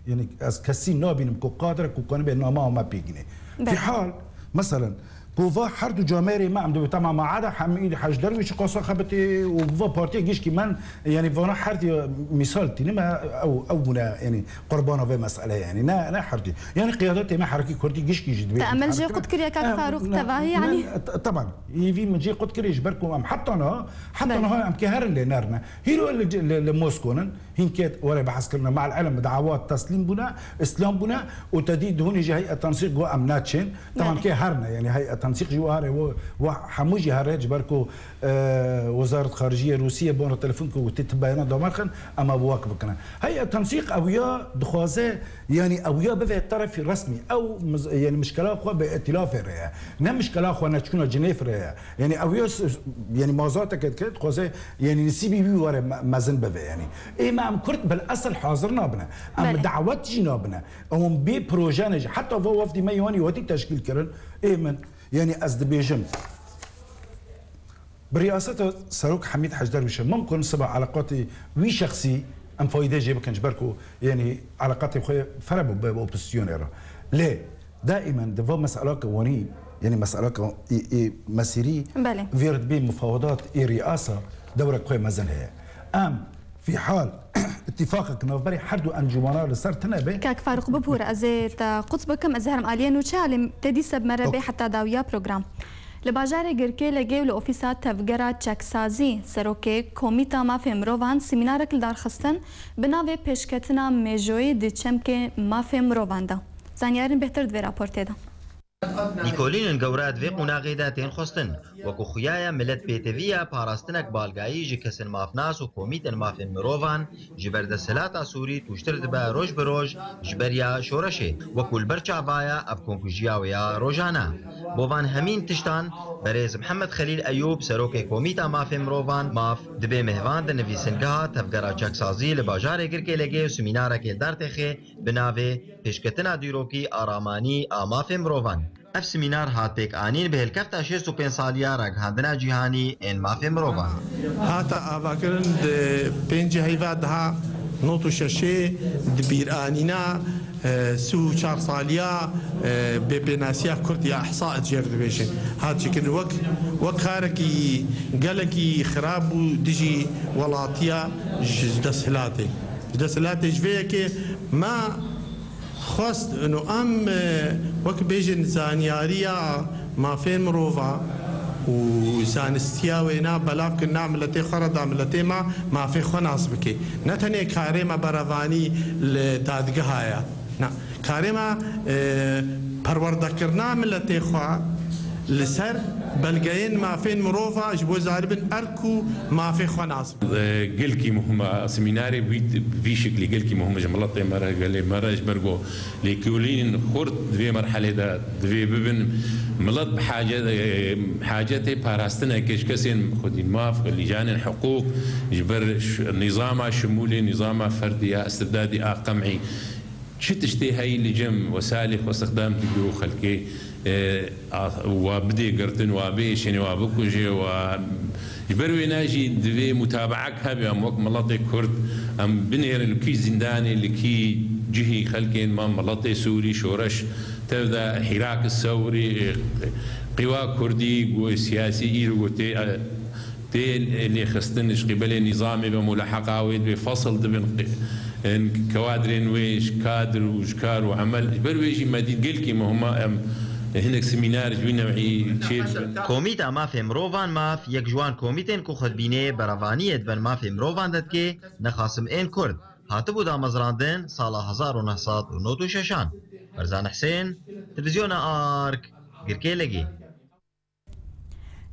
يعني كسي نابين كو قادر كو كان بين ما بيجني في حال مثلا كوفا حرد جاميري ما عم تمام ما عدا حميد حاج درويش قصه خبتي وفا بارتي جيش كمان يعني فانا حرد مثال تنما او بنا يعني قربانه في مساله يعني نا حرد يعني قيادتي ما حركي كردي جيش كي جد تامل جي قد كريا كاك فاروق تبعي يعني طبعا يفي من جي قد كريش بركم حتى انا ام كهر اللي نارنا هيرو لموسكو هنكيت ولا بحث كنا مع العلم دعوات تسليم بنا اسلام بنا وتديد هون جي هيئه تنسيق جو امناتشن طبعا كهرنا يعني هيئه تنسيق جوهري وحموجي هرج بركو وزاره خارجيه روسيه بون تليفونكو وتتباينا دمرخن اما بواك بكنا هيئه تنسيق اويا دخوازه يعني اويا بذا الطرف الرسمي او يعني مشكله اخو بائتلاف ريا نا مشكله اخو نتكون جنيف ريا يعني اويا يعني موضوعات كده خوازه يعني نسيبي بي ورا مازن بذا يعني اي ما ام كرت بالاصل حاضرنا بنا ام دعوات جنابنا ام بي بروجانج حتى هو وفد ميواني وتي تشكيل كرن اي من يعني از دبيجم برئاسته سروك حميد حج درويش ممكن سبع علاقاتي وي شخصي ام فايده جيب كان جبركو يعني علاقاتي خويا فربوا باوبوزيسيونيرا ليه دائما دفا مسألة وني يعني مسألة مسيري فيرد بين مفاوضات رئاسة دورة خويا مازال هي في حال اتفاقك نوفبري حردو انجمانا لسر تنبي كاك فاروق ببور ازيت قطبكم ازهرم اليا نوشالم تدي سب مره بي حتى داويا بروجرام لباجار گرکی لگیو لوفیسات تفگرا چکسازی سروکی کمیتا مافی مروان سمینارک لدار خستن بناوی پیشکتنا میجوی دیچم که مافی مروان دا زانیارن بهتر دوی راپورته دا نیکولین گورات وی قناغیدا تین خستن وکو خویایا ملت پیتویا پاراستنک بالگایی جی کسن مافناس و کومیتن مافن مروان جبرد سلاتا سوری توشتر دبا روش بروش جبریا شورشه وکو البرچاوایا افکونکو جیاویا روجانا بوان همین تشتان برز محمد خلیل ایوب سروک کومیتا مافن مروان ماف دبه مهوان د نویسنگاه تفگرا چکسازی لباجار گرکی لگه سمینارا که در تخه بناوه پیشکتنا دیروکی آرامانی آماف مروان اف سمینار هات پیک آنین به الکفتا 65 سالیا رگهاندنا جیهانی این مافی مروان هاتا آواکرن ده 5 هیواد ها نوتو ششه دبیر آنینا سو 4 سالیا به بناسیا کردیا احصاء جرد بيشن هاد شكل وك خاركي قالكي خراب دجي ولاتيا جدسلاتي جفيك ما خواست انه وك بيجن زانياريا ما فين مروفا وزانستيا وينا بلاف كنا عملتي خرد عملتي ما في خناص بكي نتني كاريما برافاني لدادقهايا نا كاريما پروردكرنا عملتي خوا لسر بلغين ما فين مروفا جبو زاربن اركو ما في خناص قلكي مهمة سميناري في شكل قلكي مهمة جملتي مرة قال لي مرة جبرقو لكولين خورت في مرحلة دا في ببن ملط حاجتي باراستنا كيش كسين خدين ماف لجان الحقوق جبر نظام شمولي نظام فردي استبدادي قمعي شتشتي هاي اللي جم وسالخ واستخدام تقدروا خلكي وبدي قرتن وابيش يعني وابكوجي وجبروي ناجي دفي متابعك هبي ام وقت ملطي كرد ام بنير الكي زنداني اللي جهي خلكين ما ملطي سوري شورش تبدا حراك الثوري قوى كردي قوى سياسي ايرو تي اللي خستنش قبل نظامي بملاحقه بفصل دبن كوادرين ويش كادر وشكار وعمل برويجي ما دي قلكي ما هما هناك سمينار جوينا معي كوميتا مافي مروفان ماف يك جوان كوميتين كو خدبيني برافانية دبن مافي مروفان دتكي نخاسم این كرد هاتبو دا مزراندن سالا 1996 فرزان حسين تلفزيون آرك گركي لگي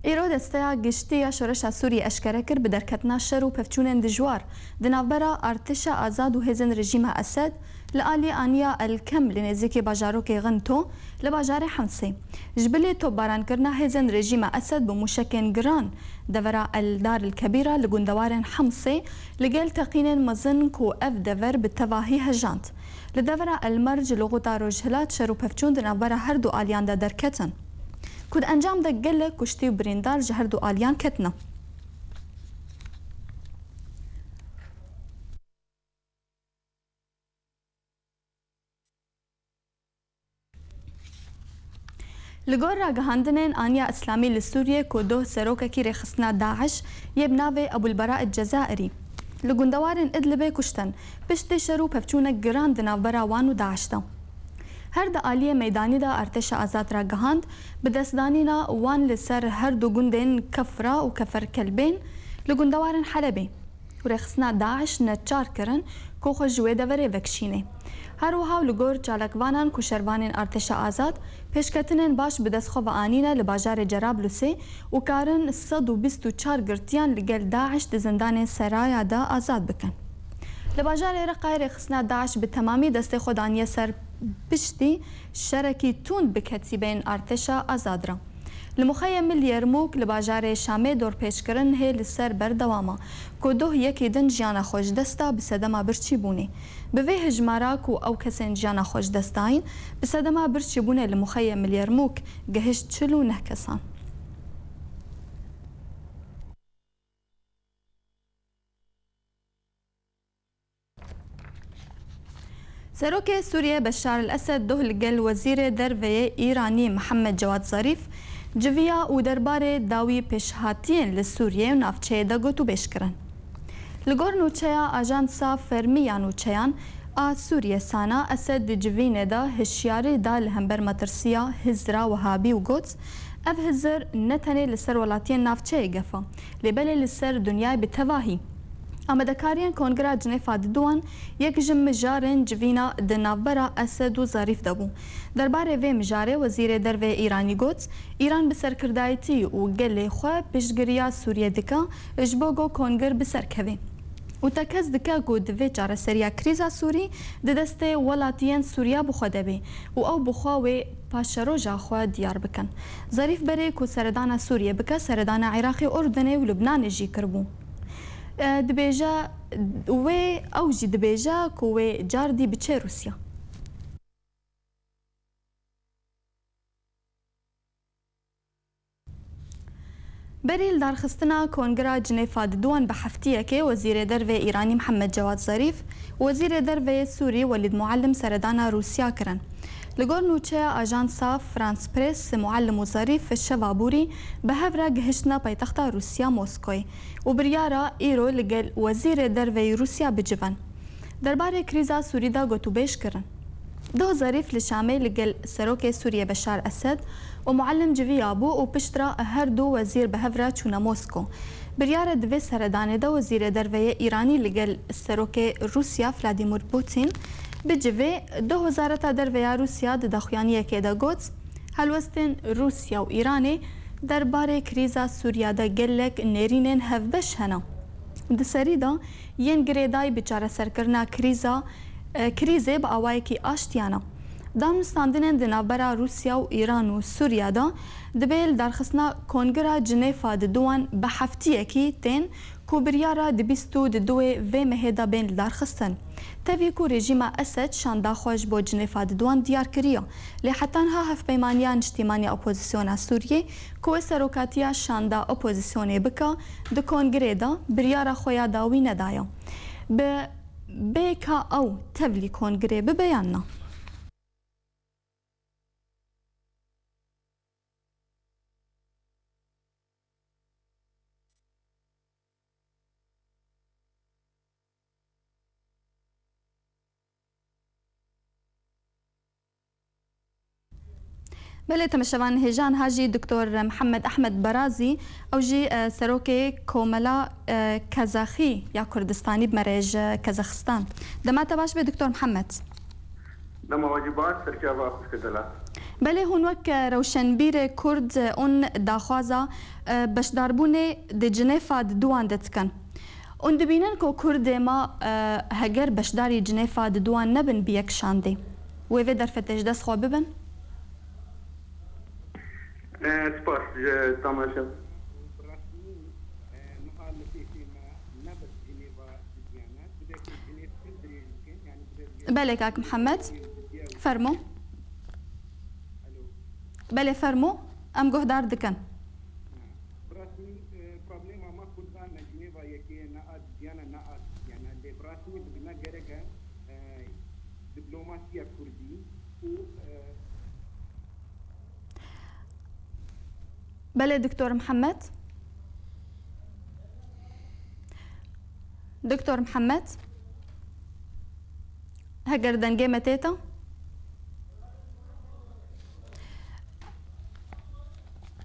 ایرو دسته گشتی شورش سوری اشکره کرد به درکتنا شر و پفچون دجوار دنابرا ارتش آزاد و هزن رژیم اسد لآلی آنیا الکم لنزیک باجارو که غنتو لباجار حمصی جبلی تو باران کرنا هزن رژیم اسد بمشکن گران دورا الدار الكبيرة لجندوار حمصي لقال تقين مزن كو اف دور بالتواهي هجانت لدورا المرج لغوطا روجهلات شر و پفچون دنابرا هر دو آلیان دا درکتن كود انجام دا قل كشتي بريندار جهر دو آليان كتنا لگور را گهاندنین آنیا اسلامی لسوریه که دو سروکه کی رخصنا داعش یبناوی ابو البراء الجزائری لگندوارن ادلبه کشتن پشت شرو پفچونه گران دناو براوان و داعش دا هر د آلیه میدانی دا ارتش آزاد را گهاند به دستدانینا وان لسر هر دو گندین کفرا و کفر کلبین لگندوارن حلبی و رخصنا داعش نچار کرن که خو جوه دوره وکشینه هر وها لگور چالکوانان کشروانین ارتش آزاد پیشکتنین باش به دست خو آنینه لباجار جرابلوسی و کارن 124 گرتیان لگل داعش د زندان سرایا دا آزاد بکن لباجار رقای رخصنا داعش به تمامی دست خودانیه سر بشتی شرکی تون بکتی بین ارتش آزاد را لمخيم اليرموك لباجار شامي دور پیشکرن هی لسر بردواما که دو یکی دن جانا خوش دستا بسدما برچی بونه بوی هجمارا که او کسین جانا خوش دستاین بسدما برچی بونه لمخيم اليرموك گهشت 49 کسان سروك سوريا بشار الأسد ده لقل وزير درفية إيراني محمد جواد ظريف جویا و درباره داوی پیشهاتین لسوریه و نافچه دا گوتو بشکرن. لگور نوچهیا آژانسا فرمیا نوچهیان سوریه سانا اسد جوینه دا هشیاری دا لهمبر مترسیا هزرا و هابی و گوتس اف هزر نتنه لسر ولاتین نافچه گفا لبله لسر دنیای بتواهی. آمدکاریان کنگره جنیفا دوان یک جم مجارن جوینا دنابرا اسد و ظریف دابو. درباره وی مجاره وزیر دروی ایرانی گوت ایران بسر کردایتی و گل خواه پیشگریا سوریه دکا اجباگو کنگر بسر کوی. و تکز دکا گو دوی جاره سریا کریزا سوری دسته ولاتین سوریا بخواده بی و او بخواوی پاشروجا خواه دیار بکن. ظریف بره که سردان سوریه بکا سردان عراقی اردنه و لبنان جی کربو. دبیجا و اوجی دبیجا کوی جاردی بچه روسیا. بریل درخستنا کنگره جنیفا دوان به هفتیه که وزیر دروی ایرانی محمد جواد ظریف وزیر دروی سوری ولید معلم سردان روسیا کرن. لگور نوچه آژانسا فرانس پریس معلم و ظریف شوابوری به هفره گهشتنا پایتخت روسیا موسکوی و بریارا ایرو لگل وزیر دروی روسیا بجوان. درباره کریزا سوری دا گوتو بیش کرن. دو ظریف لشامه لگل سروک سوریه بشار اسد و معلم جوی ابو و پشترا هر دو وزیر به هفره چونا موسکو. بریار دوی سردانه دا وزیر دروی ایرانی لگل سروک روسیا ولادیمیر پوتین بجوی 2000 دروی روسیا د دخویانیه که دا گوت هلوستین روسیا و ایرانی درباره کریزا سوریا دا گلک نرینین هفبش هنا. د سری دا ین گریدای بچاره سرکرنا کریزه با آوائی که آشتیانا. دانستاندنین دنابرا روسیا و ایران و سوریا دا دبیل درخصنا کنگره جنیفا دوان به هفتیه که تین کو بریارا دبیستو دوی و مهدا بین درخستن. تاوی کو رژیم اسد شاندا خوش با جنیفا دوان دیار کریا. لحتانها هف پیمانیان اجتماعی اپوزیسیون سوریه کو سروکاتیا شاندا اپوزیسیون بکا د کنگره دا بریارا خویا داوی ندایا. به بیکا او تبلی کنگره ببیاننا. بله تمشوان هجان هاجي دكتور محمد أحمد برازي أو جي سروكي كوملا كازاخي يا كردستاني بمريج كازاخستان دما تباش بدكتور محمد دما واجبات سركابا كدلا بله هنوك روشنبير كرد اون داخوازا باش داربوني دي جنيفا دوان دتكن اون دبينن كو كرد ما هجر باش داري جنيفا دوان نبن بيك شاندي ويفي در فتش دس خوا ببن سپاس تماشا بله كاك محمد فرمو بله فرمو ام جهدار دكن بله دكتور محمد دكتور محمد هجر دنجي متيتا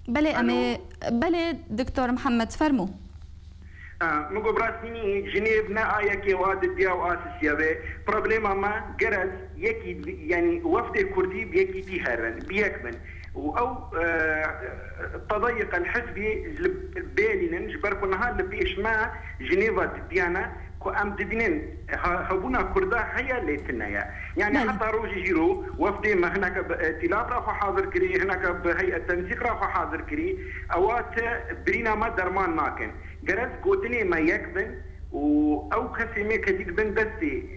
بله امي بله دكتور محمد فرمو مگو براسینی جنیب نه آیا که واد بیا و آسیسیا به پروبلما ما گرز یکی یعنی وفد کردی بیکی تی هرن بیک من او تضيق الحزبي بيننا جبركو نهار لبيش ما جنيفا ديانا كو ام دبنين هبونا كردا هيا ليتنايا يعني حتى روجي جيرو وفدي ما هناك ائتلاف راهو حاضر كري هناك بهيئه التنسيق راهو حاضر كري اوات برينا ما درمان ماكن جرس قوتني ما يكبن او كسمي كديد بن دستي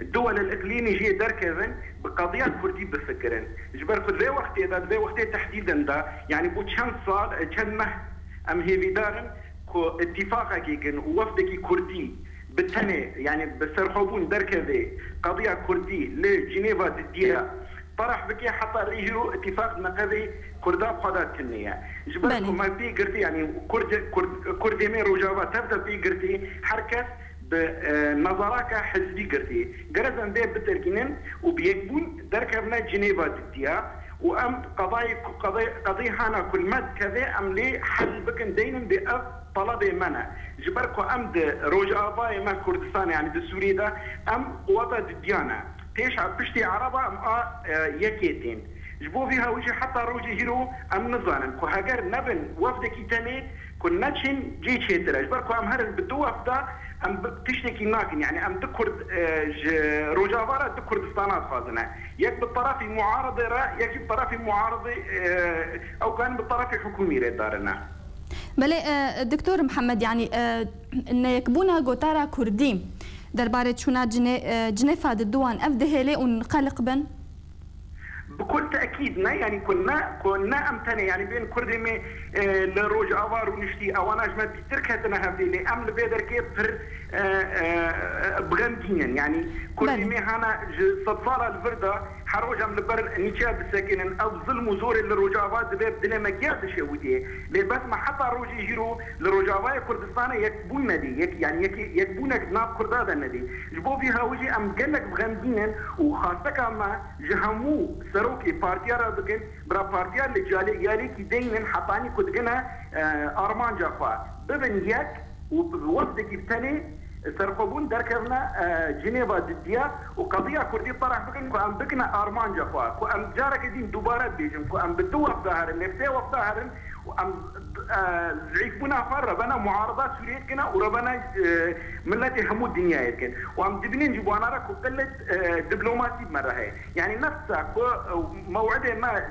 الدول الاقليم يجي دركزن بقضيات كردي بفكرن جبر في وقت اذا في وقت تحديدا دا يعني بو كم صار كم ام هي بدارن كو اتفاقك كن وفدك كردي بالتني يعني بسرخوبون دركذي قضيه كردي لجنيفا ضديها طرح بكي حتى يجروا اتفاق نقضي كردا بخدات كنيه جبركم ما في قرتي يعني كردي من رجاوات تبدا في قرتي حركه بنظراك حزبي قرتي قرزن دي بالتركينين وبيكون دركبنا جنيفا ضديها وام قضايا هانا كل مد كذا ام لي حل بكن دينا بأف طلب منع جبركو ام د روجافاي ما كردستان يعني د سوريا ده ام وضع الديانه تيش بشتي عربه ام يكيتين جبو فيها وجه حتى روجي هيرو ام نظانا كو هاجر نبن وفدك تاني كن ناتشن جي تشيتر جبركو ام هر بدو وفدا ام تشتكي ناكن يعني ام دكرد روجافارا دكردستانات خازنه يك بالطرف المعارضه يك بالطرف المعارضه او كان بالطرف الحكومي دارنا بله دكتور محمد يعني ان يكبونا غوتارا كرديم درباره شونا جنيفا الدوان افدهلي ونقلق بن بكل تاكيد يعني كنا امتنع يعني بين كردمي لروج اوار ونشتي او انا جمد تركتنا هذه اللي امل بيدر كيف بغندين يعني كردمي هنا صدفاره الفرده حروج ام لبر نيشاد ساكن او ظلم وزور للرجاوات دباب دنا مكيات شوديه لي بس ما حتى روج يجرو للرجاوات كردستان يكبون ندي يعني يكبونك ناب كرداد ندي جبو فيها وجي ام قالك بغندين وخاصه كما جهمو سروكي بارتيا رادكن برا بارتيا اللي جالي يالي كي دين حطاني كنت قنا ارمان جافا ببن يك ووفدك الثاني سرقبون دركبنا جنيفا ضديا وقضيه كردي طرح بكن كو ام بكنا ارمان جافا كو ام جارك دين دوباره بيجم كو ام بدو ظهر نفسي وظهر وام زعيفنا فربنا معارضات سوريات كنا وربنا ملتي حمود الدنيا كن وام دبنين جبوانا راك قلت دبلوماسي مره هي يعني نفسها موعده ما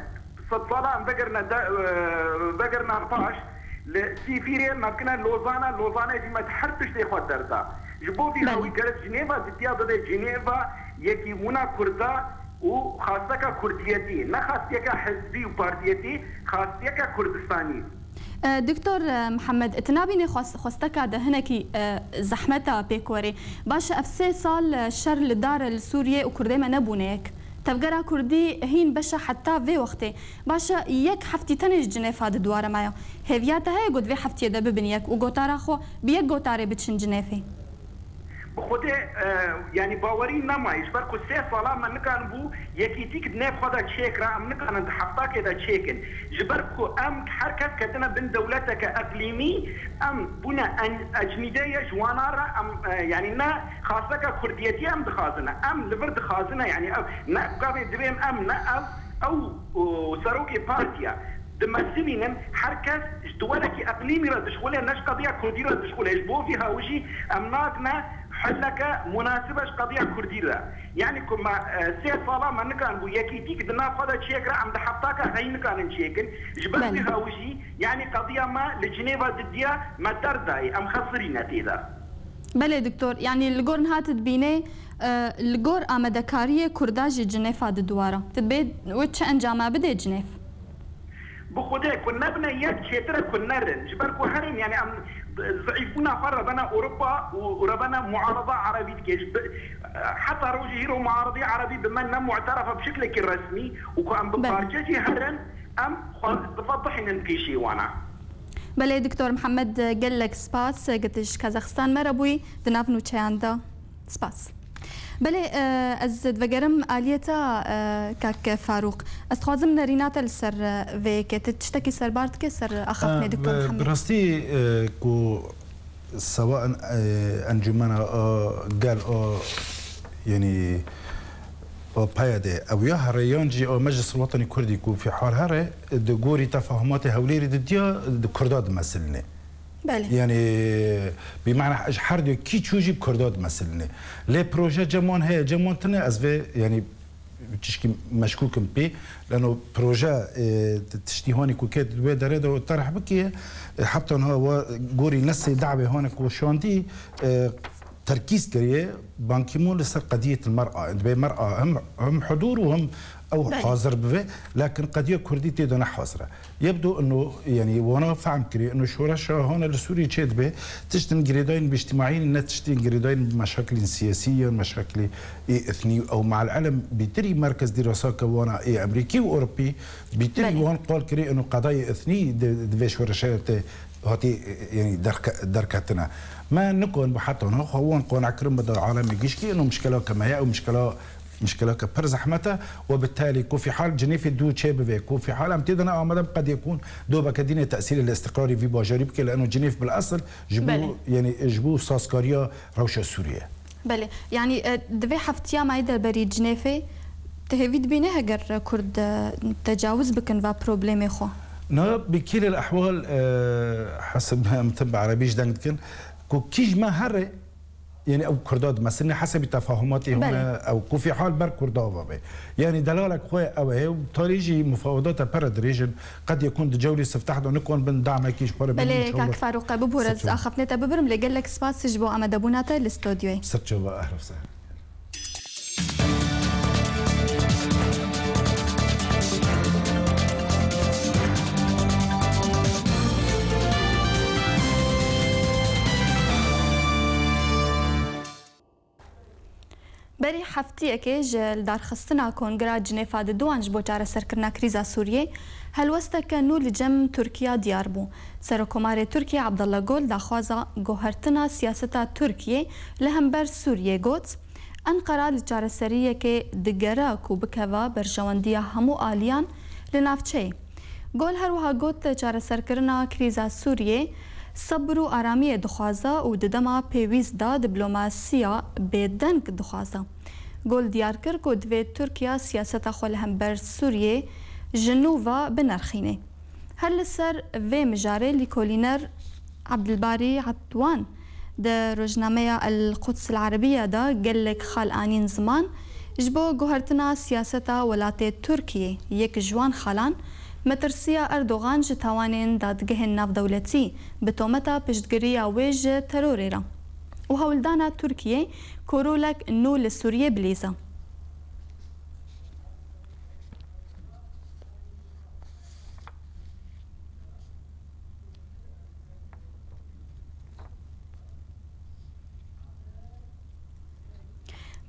صدفه بقرنا 14 لسيفيريا ما كنا لوزانا دي ما تحربش دي خاطرتا جبو فيها ويقرت جنيفا ضديا ضد جنيفا يكي منا كردا وخاصة كرديتي لا خاصية حزبي وبارتيتي خاصية كردستاني دكتور محمد اتنابيني خواستك دهنكي زحمتها بيكوري باش افسي صال شر للدار السورية وكردي ما نبونيك تبقرا كردي هين باشا حتى في وقتي باشا يك حفتي تنج جنيف هاد دوارة مايا هيفياتا هاي قد في حفتي دا ببنيك وقوتارا خو بيك قوتاري بتشن جنيفي بخوده يعني باورين نمايش بركو 3 صلاة ما نكان بو يكيتيك دنيف خدا تشيكرا ام نكان انت حفتاك دا تشيكن جبركو ام حركة كتنا بين دولتك اقليمي ام بنا اجنيدية جوانارا ام يعني نا خاصك كرديتي ام دخازنا ام لبرد خازنا يعني نا قابل دريم ام نا او سروكي بارتيا دمسلين حركة دولك اقليمي رد شغله نش قضية كردي رد شغله يجبو فيها وجي امناكنا حلك مناسبة قضية كردية يعني كما 3 صلاة ما نكان بو يكيتيك دنا فدا شيكرا عم دحطاك هاي نكان نشيكن جبل بها وجي يعني قضية ما لجنيفا ضديا ما ترداي ام خسرين نتيجة بله دكتور يعني الجور هات تبيني الجور آمدكارية كرداج جنيفا دوارة تبي وش انجامها بدي جنيف بخوده كنا بنا يد شترة كنا رن جبركو هرم يعني ام ضعيفونا فربنا اوروبا وربنا معارضه عربيه كيش حتى روجي هيرو معارضه عربي بمن معترفه بشكلك الرسمي وكان ببارجتي هرن ام بفضح ان كيشي وانا بله دكتور محمد قال لك سباس قلتش كازاخستان مربوي دنافنو تشاندا سباس بله از دفقرم آليتا كاك فاروق استخوازم نريناتا لسر فيك تشتكي سر بارتك سر أخفني دكتور محمد برستي كو سواء أنجمنا قال يعني بايدة أو يا هريانجي أو مجلس الوطني الكردي كو في حال هره دقوري تفاهمات هوليري دديا كرداد مسلني بله. يعني بمعنى حردو كي تشوجي بكرداد مثلا لي بروجي جمون هي جمون تنا ازفي يعني تشكي مشكوك بي لانه بروجي تشتيهوني كوكيت دوي دريدو طرح بكي حتى هو غوري نسي دعوه هونك وشاندي تركيز كريه بانكيمون لسر قضيه المراه المراه هم حضور وهم او حاضر به، لكن قضيه كردي تيدنا حاضره. يبدو انه يعني وانا فهم كري انه شورش هون لسوريا تشد به تشتن جريدين باجتماعيين ان تشتن جريدين بمشاكل سياسيه مشاكل اثني او مع العلم بيتري مركز دراسات كوانا امريكي واوروبي بيتري وان قال كري انه قضايا اثني دفي شورشات هاتي يعني دركتنا ما نكون بحتى هو نكون عكرم بدا العالم يجيشكي انه مشكله كما هي او مشكله كبر زحمتها، وبالتالي كون في حال جنيف دو تشابه كون في حال امتدنا مدام قد يكون دوبا كدينه تاثير الاستقراري في باجاريب لانه جنيف بالاصل جبو يعني جبو ساسكاريا روشه سوريا. بله يعني دفي حفتيا ما يدر بري جنيفي تهفيد بينه هجر كرد تجاوز بكن فا بروبليمي خو. نا بكل الاحوال حسب ما متبع عربيش دنكن كو كيج ما هره يعني او كرداد مثلا حسب تفاهماتي هنا او كو في حال بر كرداد يعني دلالك خويا او هي وطريجي مفاوضات برد ريجن قد يكون جولي استفتح ونكون بندعم كيش بره بلي كاك فاروق ببورز اخفنا تببرم اللي قال لك سباس جبو امدبوناتا الاستوديو ستشوفا اهلا وسهلا. بري حفتي اكيج دار خستنا كونغرا جنيفا دوانج بو چاره سرکرنا کریزا سوریه هلوسته کنو لجم ترکیه دیار بو سرکومار ترکیه عبدالله گل داخوازا گوهرتنا سیاستا ترکیه لهمبر سوریه گوت انقره لچاره سریه که دگره کو بکوا برجواندیه همو آلیان لنافچه گل هروها گوت چاره سرکرنا کریزا سوریه صبر و آرامی دخوازه و ددما پیویز دا دیپلوماسیا بدنگ دخوازه. گل دیار کر که دوی ترکیه سیاست خول هم بر سوریه جنوبا بنرخینه. هل سر و مجاره لیکولینر عبدالباری عطوان در روزنامه القدس العربیه دا قلک خال آنین زمان جبو گوهرتنا سیاست ولات ترکیه یک جوان خالان مترسيا أردوغان جتوانين دادگه ناف دولتي بتومتا پشتگريا ويج تروريرا وهولدانا تركيا كورولك نو لسوريا بليزا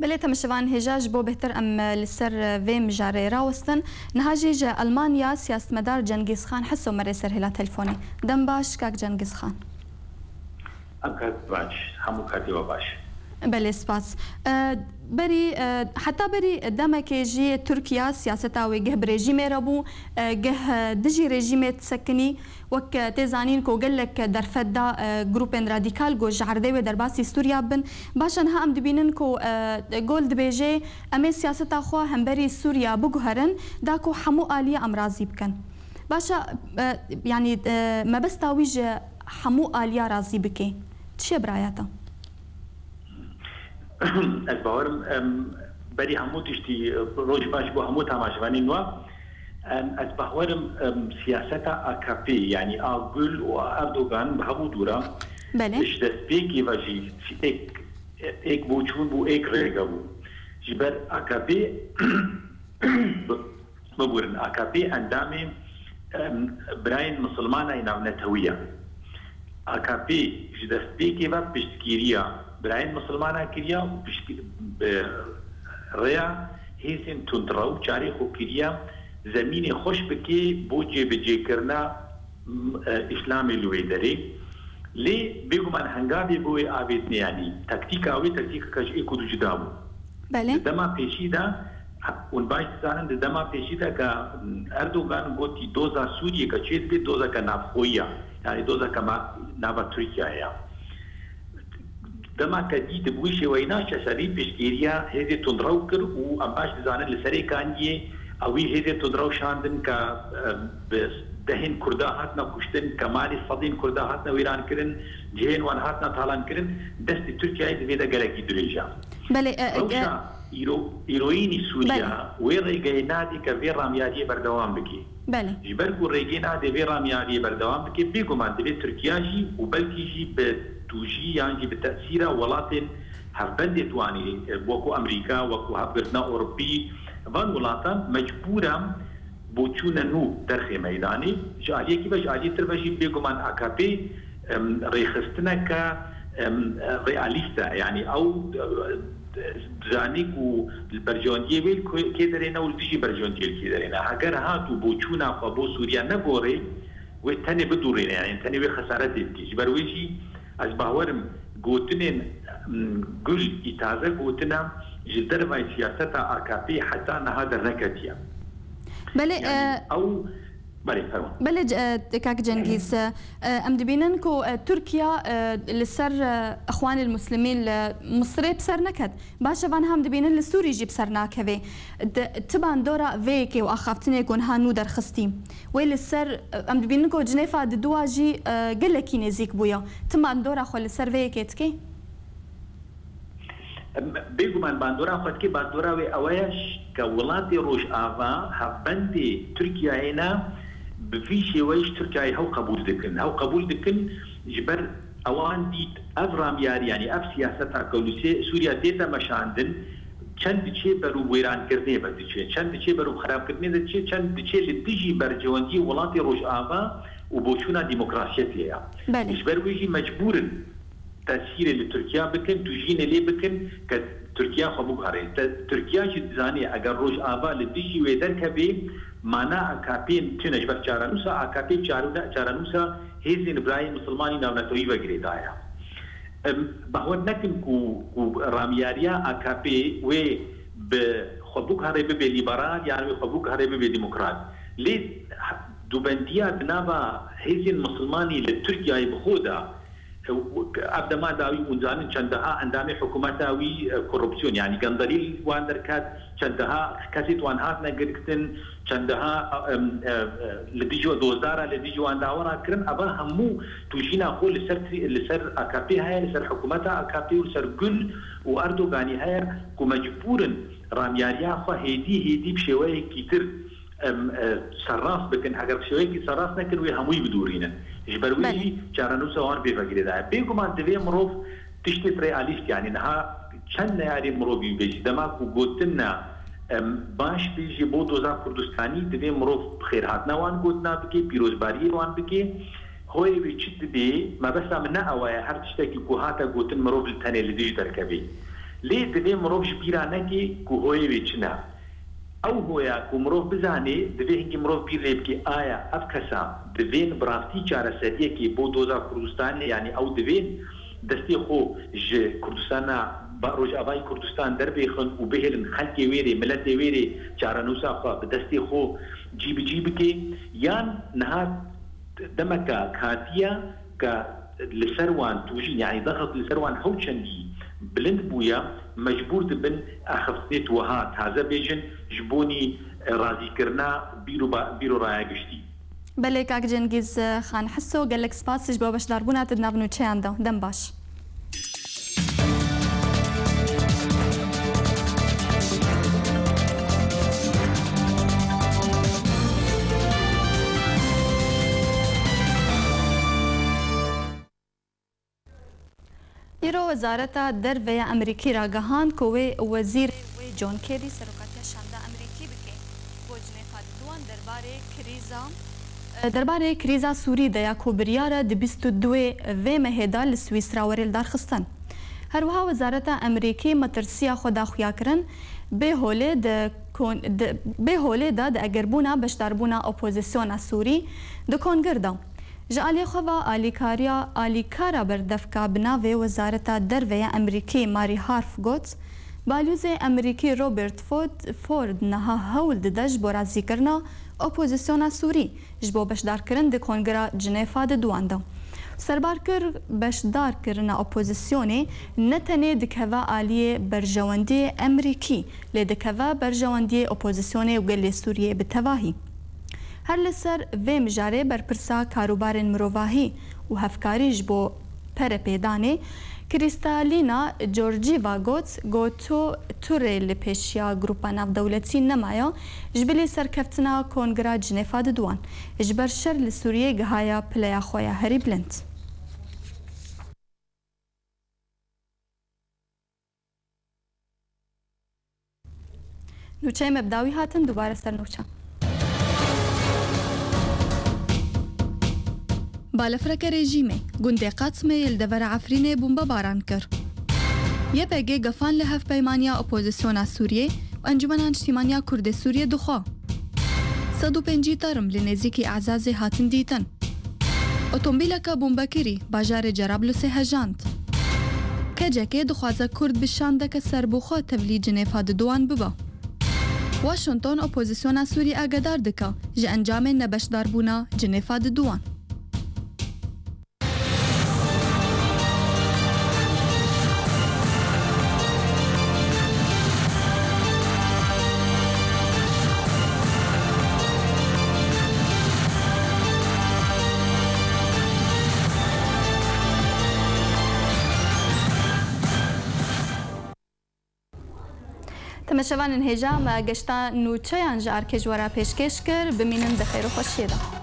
بلي تمشوان هجاج بو بهتر ام لسر في مجاري راوستن نهاجي المانيا سياست مدار جنگيز خان حسو مري سر هلا تلفوني دم باش كاك جنگيز خان اكاد باش همو كاتي باش بلي سباس بري حتى بري دمك جي تركيا سياستا وجه بريجيم ربو جه دجي ريجيم تسكني وك تزانين كو قالك درفدا جروبين راديكال جو جعردوي درباسي سوريا بن باشن ها ام دبينن كو جولد بيجي امي سياستا خو هم بري سوريا بجهرن داكو حمو آلية امراضي بكن باشا يعني ما بس تاويج حمو آلية راضي بكي تشي براياتا الباورم بري همو تشتي روج باش بو همو تماشواني نوا الباورم سياستا AKP يعني آغول و أردوغان بهمو دورا اش دستبيكي واجي ايك بوچون بو ايك ريغا بو جبر AKP بقولن AKP اندامي براين مسلمانا ينعملت هوية AKP جدستبيكي و بشتكيريا براين مسلمانا كريا ريا هيسن تندرو تاريخ كريا زمين خوش بكي بوجي بجي كرنا اسلامي لويدري لي بيقوم ان هنغابي بوي ابيتني يعني تكتيكا اوي تكتيكا كاج ايكو جدامو بله دما بيشيدا اون باش زانن دما بيشيدا كا اردوغان غوتي دوزا سوريا كاچيت بي دوزا كنافويا يعني دوزا كما نافا تركيا يا دما كديد بويشي ويناش شري بشكيريا هذه تندروكر وامباش زانن لسري كانجي اوي هذه تندرو شاندن ك دهن كرداهاتنا كشتن كمالي صدين كرداهاتنا ويران كرن جهن وانهاتنا طالان كرن دست تركيا دبيدا غلقي دريجا بله ايرويني سوريا ويري نادي كفي راميادي بردوام بكي بله جبركو ريجينا دي راميادي بردوام بكي بيكو ما دبي تركيا جي وبلكي جي توجي يعني بالتأثير ولكن هفبندت واني وكو أمريكا وكو هفبرنا أوروبي وان ولاتا مجبورة بوچونا نو درخي ميداني جالية كي بجالية تربجي بيقومان AKP ريخستنا ك رياليستا يعني او زانيك والبرجوندية بيل كيدرينا والفيجي برجوندية كيدرينا هاگر هاتو بوچونا فبو سوريا نبوري وتاني بدورينا يعني تاني بخسارات تيجي برويجي از باورم قوتنين قل إتازة قوتنا جدر ما سياسة AKP حتى هذا النكتيا بله يعني أو بله كاك جنگيز ام دبينن كو تركيا لسر اخوان المسلمين مصري بسر نكد باشا فان هم دبينن لسوري جي بسر ناكوي تبان دورا فيكي واخافتني يكون هانو در خستي ويل السر ام دبينن كو جنيفا دواجي قلكي نزيك بويا تبان دورا خو لسر فيكي تكي بيقومان باندورا خدكي باندورا وي اوايش كولاتي روش آفا هبندي تركيا هنا بفي شويش تركيا هو قبول دكن جبر اوان ديت افرام يعني اف سياستا كولوسي سوريا ديتا مشاندن چند چه برو ويران كرني بدچه چند چه برو خراب كرني دچه چند چه لتجي برجوندي ولاتي روش آفا وبوشونا ديمقراطيتيا جبر ويجي مجبورن تأثير لتركيا بكن تجين لي بكن كتركيا خبوك هاري تركيا جد زاني اگر روش آبا لديشي ويدر كبي مانا AKP تنجبر چارانوسا AKP چارانوسا هيزين براي مسلماني ناونتوي وگري دايا بهود نكن كو رامياريا AKP و بخبوك هاري ببي ليبرال يعني خبوك هاري ببي ديمقراط لي دوبنديا بنابا هيزين مسلماني لتركيا بخودا ابدا ما داوي ونزان چندها اندام حكومتاوي كوربسيون يعني قندليل وان دركات چندها كاسيت وان هات نگركتن چندها لديجو دوزدارا لديجو وان داورا كرن ابا همو توجينا خو لسر AKP هاي لسر حكومتا AKP ولسر قل واردوغاني هاي كو مجبورن رامياريا خو هيدي بشويه كتير صراف بكن اگر بشويه كي صراف نكن وي هموي بدورينا جبرويجي چارانو سوان بيفكر ده بينكم انت في مروف تشتي رياليست يعني انها چند يعني مروبي بيجي دما كو قلتنا باش بيجي بو دوزا كردستاني دبي مروف خير هاتنا وان قلتنا بكي بيروزباري وان بكي هوي بيشت بي ما بس منا اوايا هر تشتكي كو هاتا قلتن مروف الثاني اللي ديج دركبي ليه دبي مروف شبيرا نكي كو هوي بيشنا او هويا كو مروف بزاني دبي هنگي مروف بير ليبكي آيا افكسا دبين برافتي چارة سرية كي بو دوزا كردستان يعني او دبين دستي خو ج كردستانا باروج اباي كردستان دربي خن وبهلن خلقي ويري ملتي ويري چارة نوسا خو بدستي خو جيب كي يان نها دمكا كاتيا كا لسروان توجي يعني ضغط لسروان حوشندي بلند بويا مجبور دبن اخفتيت وهات هذا بيجن جبوني رازي كرنا بيرو رايا گشتي بله کاک جنگیز خان حسو گلک سپاسش با باش داربونا تدنابنو چه انده دم باش ایرو وزارت دروی امریکی را گهاند که وزیر جون کیری سروکاتی شانده امریکی بکه بوجنه فادوان درباره کریزا سوری دیا کو بریاره د 22 و مهدا لسویسرا ورل دارخستان هروها وزارت امریکی مترسیا خدا خویا کرن به هوله د اگربونا بشداربونا اپوزیسیون سوری د کنگردا جالی خوا آلیکارا بردفکا بناوی وزارت دروی امریکی ماری هارف گوتس بالوز امریکی روبرت فورد نها هول ددش بورا ذکرنا اپوزیسیون سوری جبو بشدار کرن د کنگرا جنیفا د دواندا سربار کر بشدار کرن اپوزیسیونی نتنه دکوا آلیه برجواندی امریکی لی دکوا برجواندی اپوزیسیونی وگلی سوریه بتواهی هر لسر و مجاره برپرسا کاروبارن مروواهی و هفکاری جبو پر پیدانه کریستالینا جورجیوا گوتو توریل پیشیا گروپا ناف دولتی نمایا جبلی سرکفتنا کنگرا جنیفا دوان اجبر شر لسوریه گهایا پلیا خویا هری بلند نوچه مبداوی هاتن دوباره سر نوچه بالفرک رژیمه گنده قطمه یلدور عفرین بومبا باران کر YPG گفان لحف پیمانیا اپوزیسیون سوریه و انجمن اجتماعی کرد سوریه دخوا 150 ترم لنزیکی اعزاز هاتن دیتن اتومبیلکا بومبکری باجار جرابلس هجانت کجاکه دخوازه کرد بشانده که سربوخا تبلی جنیفا دوان ببا واشنطن اپوزیسیون سوری اگدار دکا جه انجام نبشدار بونا جنیفا دوان تماشاوان هجام گشتن نوچه انجار کجورا پیشکش کر بمینن بخیر و خوشیده